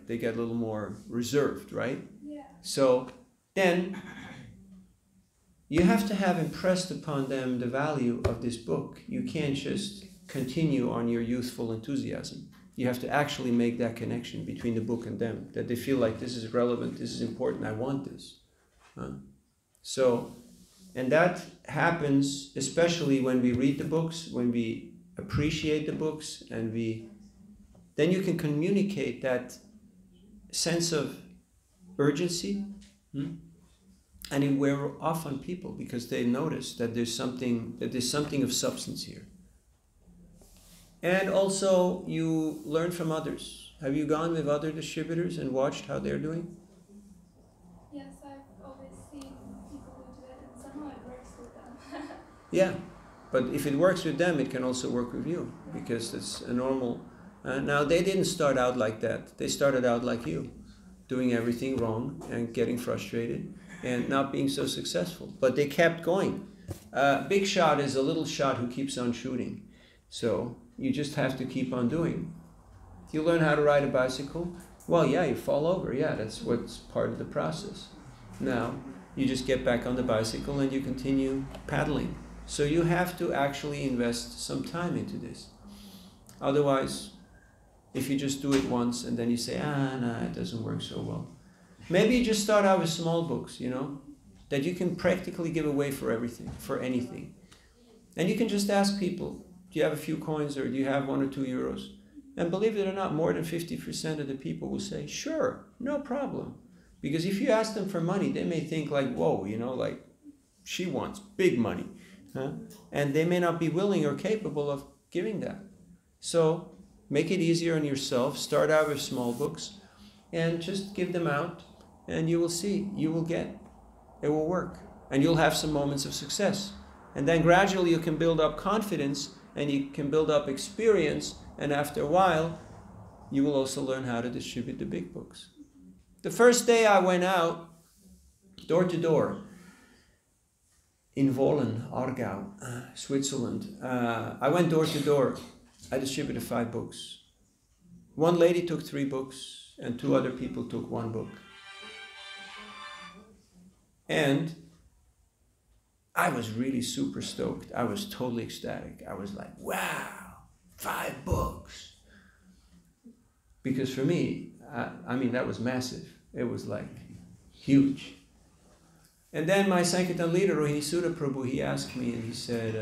they get a little more reserved, right? Yeah. So then you have to have impressed upon them the value of this book. You can't just continue on your youthful enthusiasm. You have to actually make that connection between the book and them, that they feel like this is relevant, this is important, I want this. And that happens especially when we read the books, when we appreciate the books, and then you can communicate that sense of urgency, and it wears off on people because they notice that there's something of substance here. And also, you learn from others. Have you gone with other distributors and watched how they're doing? Yes, I've always seen people who do it, and somehow it works with them. Yeah, but if it works with them, it can also work with you, because it's a normal... now, they didn't start out like that. They started out like you, doing everything wrong and getting frustrated and not being so successful. But they kept going. Big shot is a little shot who keeps on shooting. So you just have to keep on doing. You learn how to ride a bicycle. Well, yeah, you fall over. Yeah, that's what's part of the process. Now, you just get back on the bicycle and you continue paddling. So you have to actually invest some time into this. Otherwise, if you just do it once and then you say, nah, it doesn't work so well. Maybe you just start out with small books, that you can practically give away for everything, for anything. And you can just ask people, do you have a few coins or do you have 1 or 2 euros? And believe it or not, more than 50% of the people will say, sure, no problem. Because if you ask them for money, they may think like, whoa, like she wants big money. Huh? And they may not be willing or capable of giving that. So make it easier on yourself. Start out with small books and just give them out, and you will see, you will get, it will work. And you'll have some moments of success. And then gradually you can build up confidence and you can build up experience, and after a while, you will also learn how to distribute the big books. The first day I went out, door to door, in Wohlen, Aargau, Switzerland. I went door to door. I distributed 5 books. One lady took 3 books, and 2 other people took 1 book. And I was really super stoked. I was totally ecstatic. I was like, wow, 5 books. Because for me, that was massive. It was like huge. And then my Sankirtan leader, Rohini Sudha Prabhu, he asked me and he said,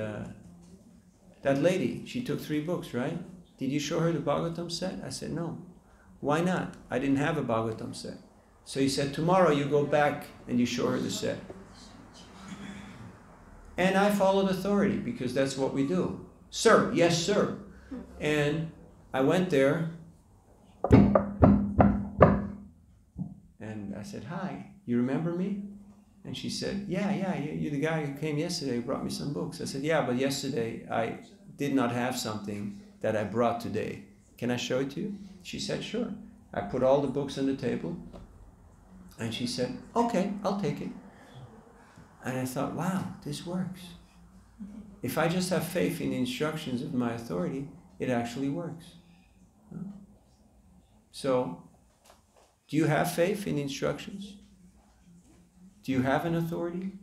that lady, she took 3 books, right? Did you show her the Bhagavatam set? I said, no. Why not? I didn't have a Bhagavatam set. So he said, tomorrow you go back and you show her the set. And I followed authority because that's what we do. Sir, yes, sir. And I went there and I said, hi, you remember me? And she said, yeah, you're the guy who came yesterday who brought me some books. I said, yeah, but yesterday I did not have something that I brought today. Can I show it to you? She said, sure. I put all the books on the table and she said, okay, I'll take it. And I thought, wow, this works. If I just have faith in the instructions of my authority, it actually works. So, do you have faith in the instructions? Do you have an authority?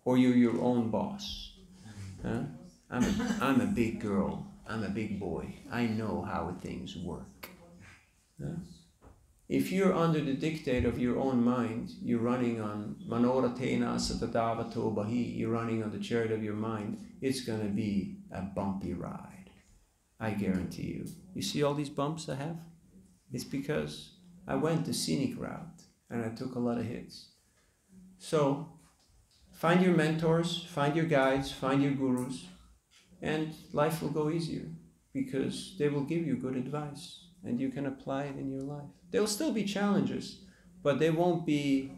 Or you're your own boss? Huh? I'm a big girl. I'm a big boy. I know how things work. Huh? If you're under the dictate of your own mind, you're running on manoratena satadavato bahi, you're running on the chariot of your mind, it's going to be a bumpy ride. I guarantee you. You see all these bumps I have? It's because I went the scenic route and I took a lot of hits. So, find your mentors, find your guides, find your gurus, and life will go easier because they will give you good advice and you can apply it in your life. There will still be challenges, but they won't be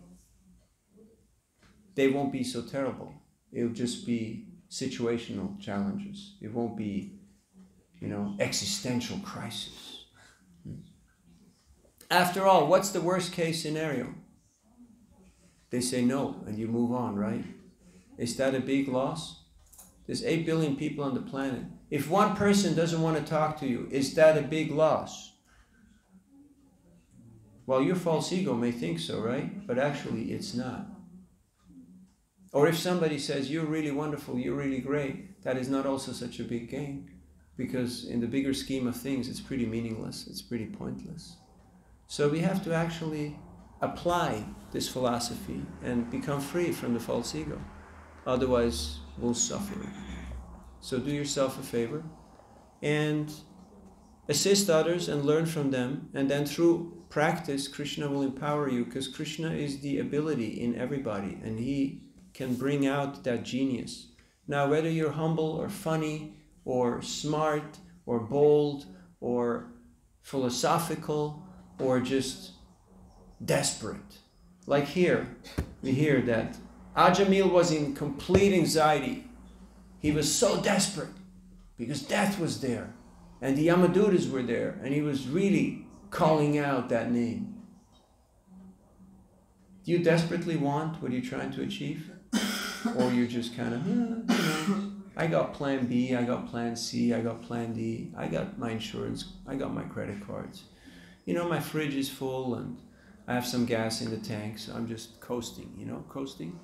so terrible. It'll just be situational challenges. It won't be, existential crisis. After all, what's the worst case scenario? They say no, and you move on, right? Is that a big loss? There's 8 billion people on the planet. If one person doesn't want to talk to you, is that a big loss? Well, your false ego may think so, right? But actually, it's not. Or if somebody says, you're really wonderful, you're really great, that is not also such a big gain. Because in the bigger scheme of things, it's pretty meaningless. It's pretty pointless. So we have to actually apply this philosophy and become free from the false ego. Otherwise, we'll suffer. So do yourself a favor and assist others and learn from them. And then through practice, Krishna will empower you, because Krishna is the ability in everybody and he can bring out that genius. Now, whether you're humble or funny or smart or bold or philosophical or just desperate. Like here, we hear that Ajamil was in complete anxiety. He was so desperate because death was there and the Yamadutas were there and he was really calling out that name. Do you desperately want what you're trying to achieve? Or you're just kind of, I got plan B, I got plan C, I got plan D, I got my insurance, I got my credit cards. My fridge is full and I have some gas in the tank, so I'm just coasting, coasting.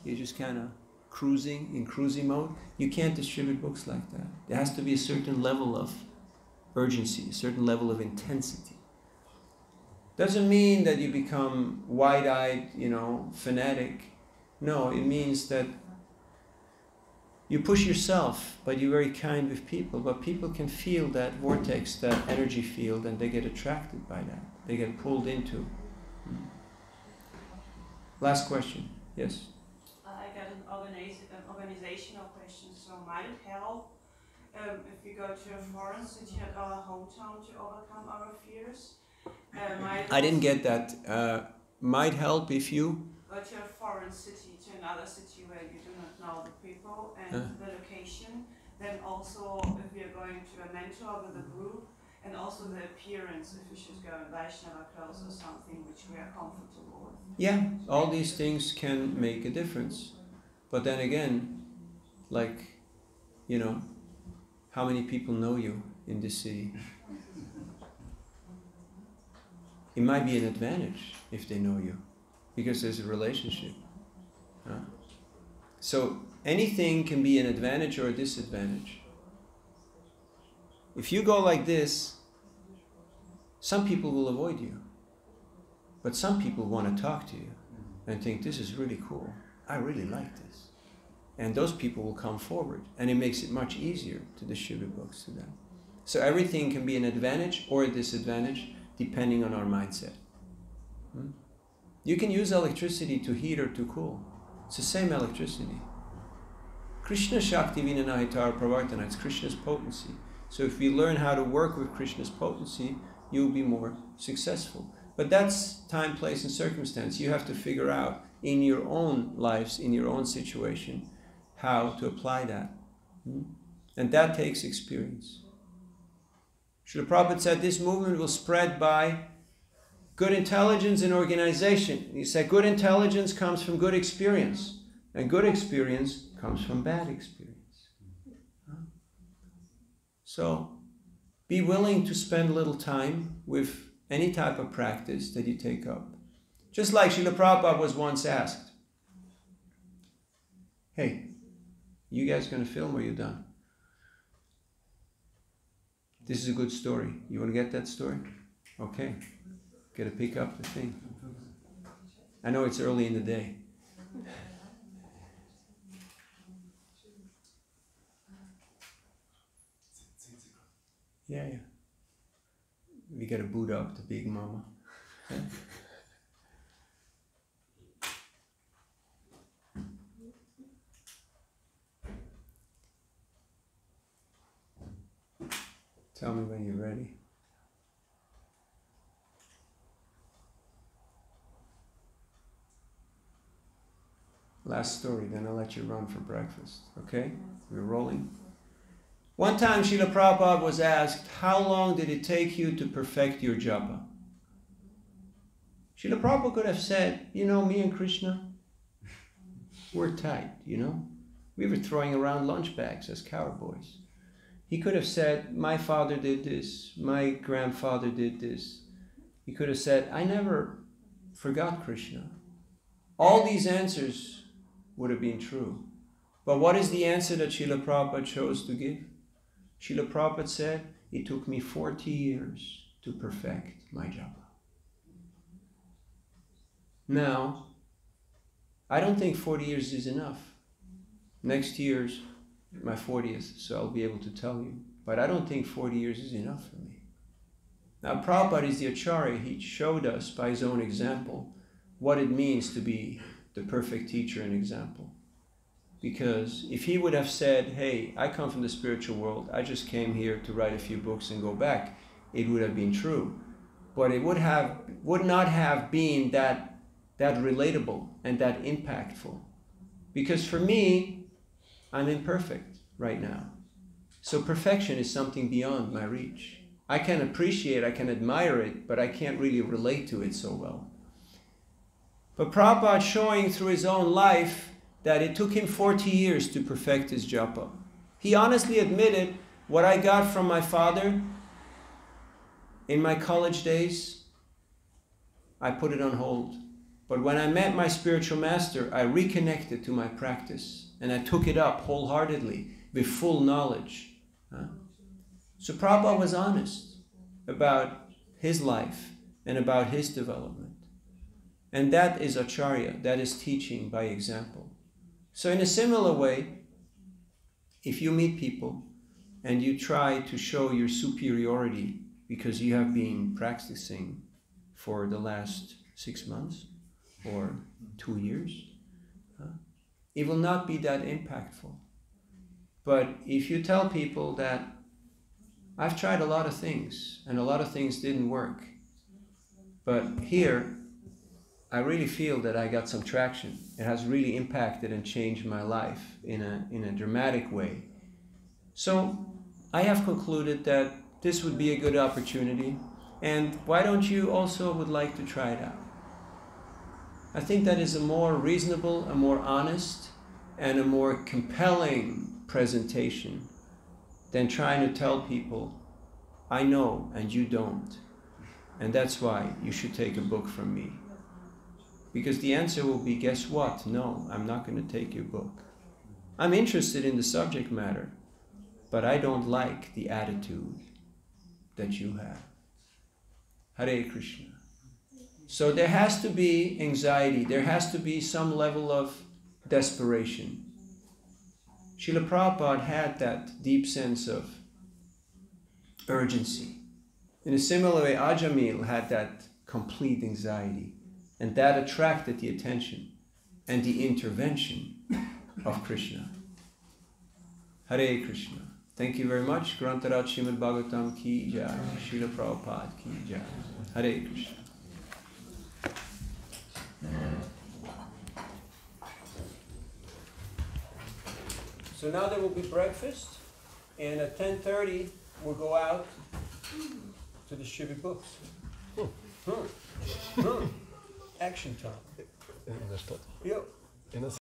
You're just kind of cruising, in cruising mode. You can't distribute books like that. There has to be a certain level of urgency, a certain level of intensity. Doesn't mean that you become wide-eyed, fanatic. No, it means that You push yourself, but you're very kind with people. But people can feel that vortex, that energy field, and they get attracted by that. They get pulled into. Last question. Yes? I got an organizational question. So might it help if we go to a foreign city at our hometown to overcome our fears? I didn't get that. Might help if you go to a foreign city, to another city where you do not know the people and the location. Then also if we are going to a mentor with a group, and also the appearance, if we should go in Vaishnava clothes or something which we are comfortable with. Yeah, all these things can make a difference. But then again, like, how many people know you in this city? It might be an advantage if they know you, because there's a relationship. So anything can be an advantage or a disadvantage. If you go like this, some people will avoid you. But some people want to talk to you and think, this is really cool. I really like this. And those people will come forward. And it makes it much easier to distribute books to them. So everything can be an advantage or a disadvantage depending on our mindset. You can use electricity to heat or to cool. It's the same electricity. Krishna Shakti Vinanahitar Pravartana, it's Krishna's potency. So if we learn how to work with Krishna's potency, you'll be more successful. But that's time, place, and circumstance. You have to figure out in your own lives, in your own situation, how to apply that. And that takes experience. Srila Prabhupada said this movement will spread by good intelligence and organization. He said good intelligence comes from good experience, and good experience comes from bad experience. So be willing to spend a little time with any type of practice that you take up. Just like Srila Prabhupada was once asked, hey, you guys going to film or you done? This is a good story. You want to get that story? Okay. Got to pick up the thing. I know it's early in the day. Yeah. We got to boot up the big mama. Tell me when you're ready. Last story, then I'll let you run for breakfast. Okay? We're rolling. One time Srila Prabhupada was asked, how long did it take you to perfect your japa? Srila Prabhupada could have said, me and Krishna, we're tight, We were throwing around lunch bags as cowboys. He could have said, my father did this, my grandfather did this. He could have said, I never forgot Krishna. All these answers would have been true. But what is the answer that Srila Prabhupada chose to give? Srila Prabhupada said, it took me 40 years to perfect my japa. Now, I don't think 40 years is enough. Next year's my 40th, so I'll be able to tell you. But I don't think 40 years is enough for me. Now, Prabhupada is the Acharya. He showed us by his own example what it means to be the perfect teacher and example. Because if he would have said, hey, I come from the spiritual world, I just came here to write a few books and go back, it would have been true. But it would not have been that relatable and that impactful. Because for me, I'm imperfect right now. So perfection is something beyond my reach. I can appreciate, I can admire it, but I can't really relate to it so well. But Prabhupada showing through his own life that it took him 40 years to perfect his japa. He honestly admitted, what I got from my father in my college days, I put it on hold. But when I met my spiritual master, I reconnected to my practice. And I took it up wholeheartedly with full knowledge. So Prabhupada was honest about his life and about his development. And that is Acharya, that is teaching by example. So in a similar way, if you meet people and you try to show your superiority because you have been practicing for the last 6 months or 2 years, it will not be that impactful. But if you tell people that I've tried a lot of things and a lot of things didn't work, but here I really feel that I got some traction. It has really impacted and changed my life in a dramatic way. So I have concluded that this would be a good opportunity, and why don't you also would like to try it out? I think that is a more reasonable, a more honest, and a more compelling presentation than trying to tell people, I know and you don't, and that's why you should take a book from me. Because the answer will be, guess what? No, I'm not going to take your book. I'm interested in the subject matter, but I don't like the attitude that you have. Hare Krishna. So there has to be anxiety, there has to be some level of desperation. Srila Prabhupada had that deep sense of urgency. In a similar way, Ajamil had that complete anxiety, and that attracted the attention and the intervention of Krishna. Hare Krishna. Thank you very much. Grantarat Srimad Bhagavatam ki jai. Srila Prabhupada ki jai. Hare Krishna. So now there will be breakfast, and at 10:30 we'll go out to distribute books. Action time. In der Stadt? Ja. In der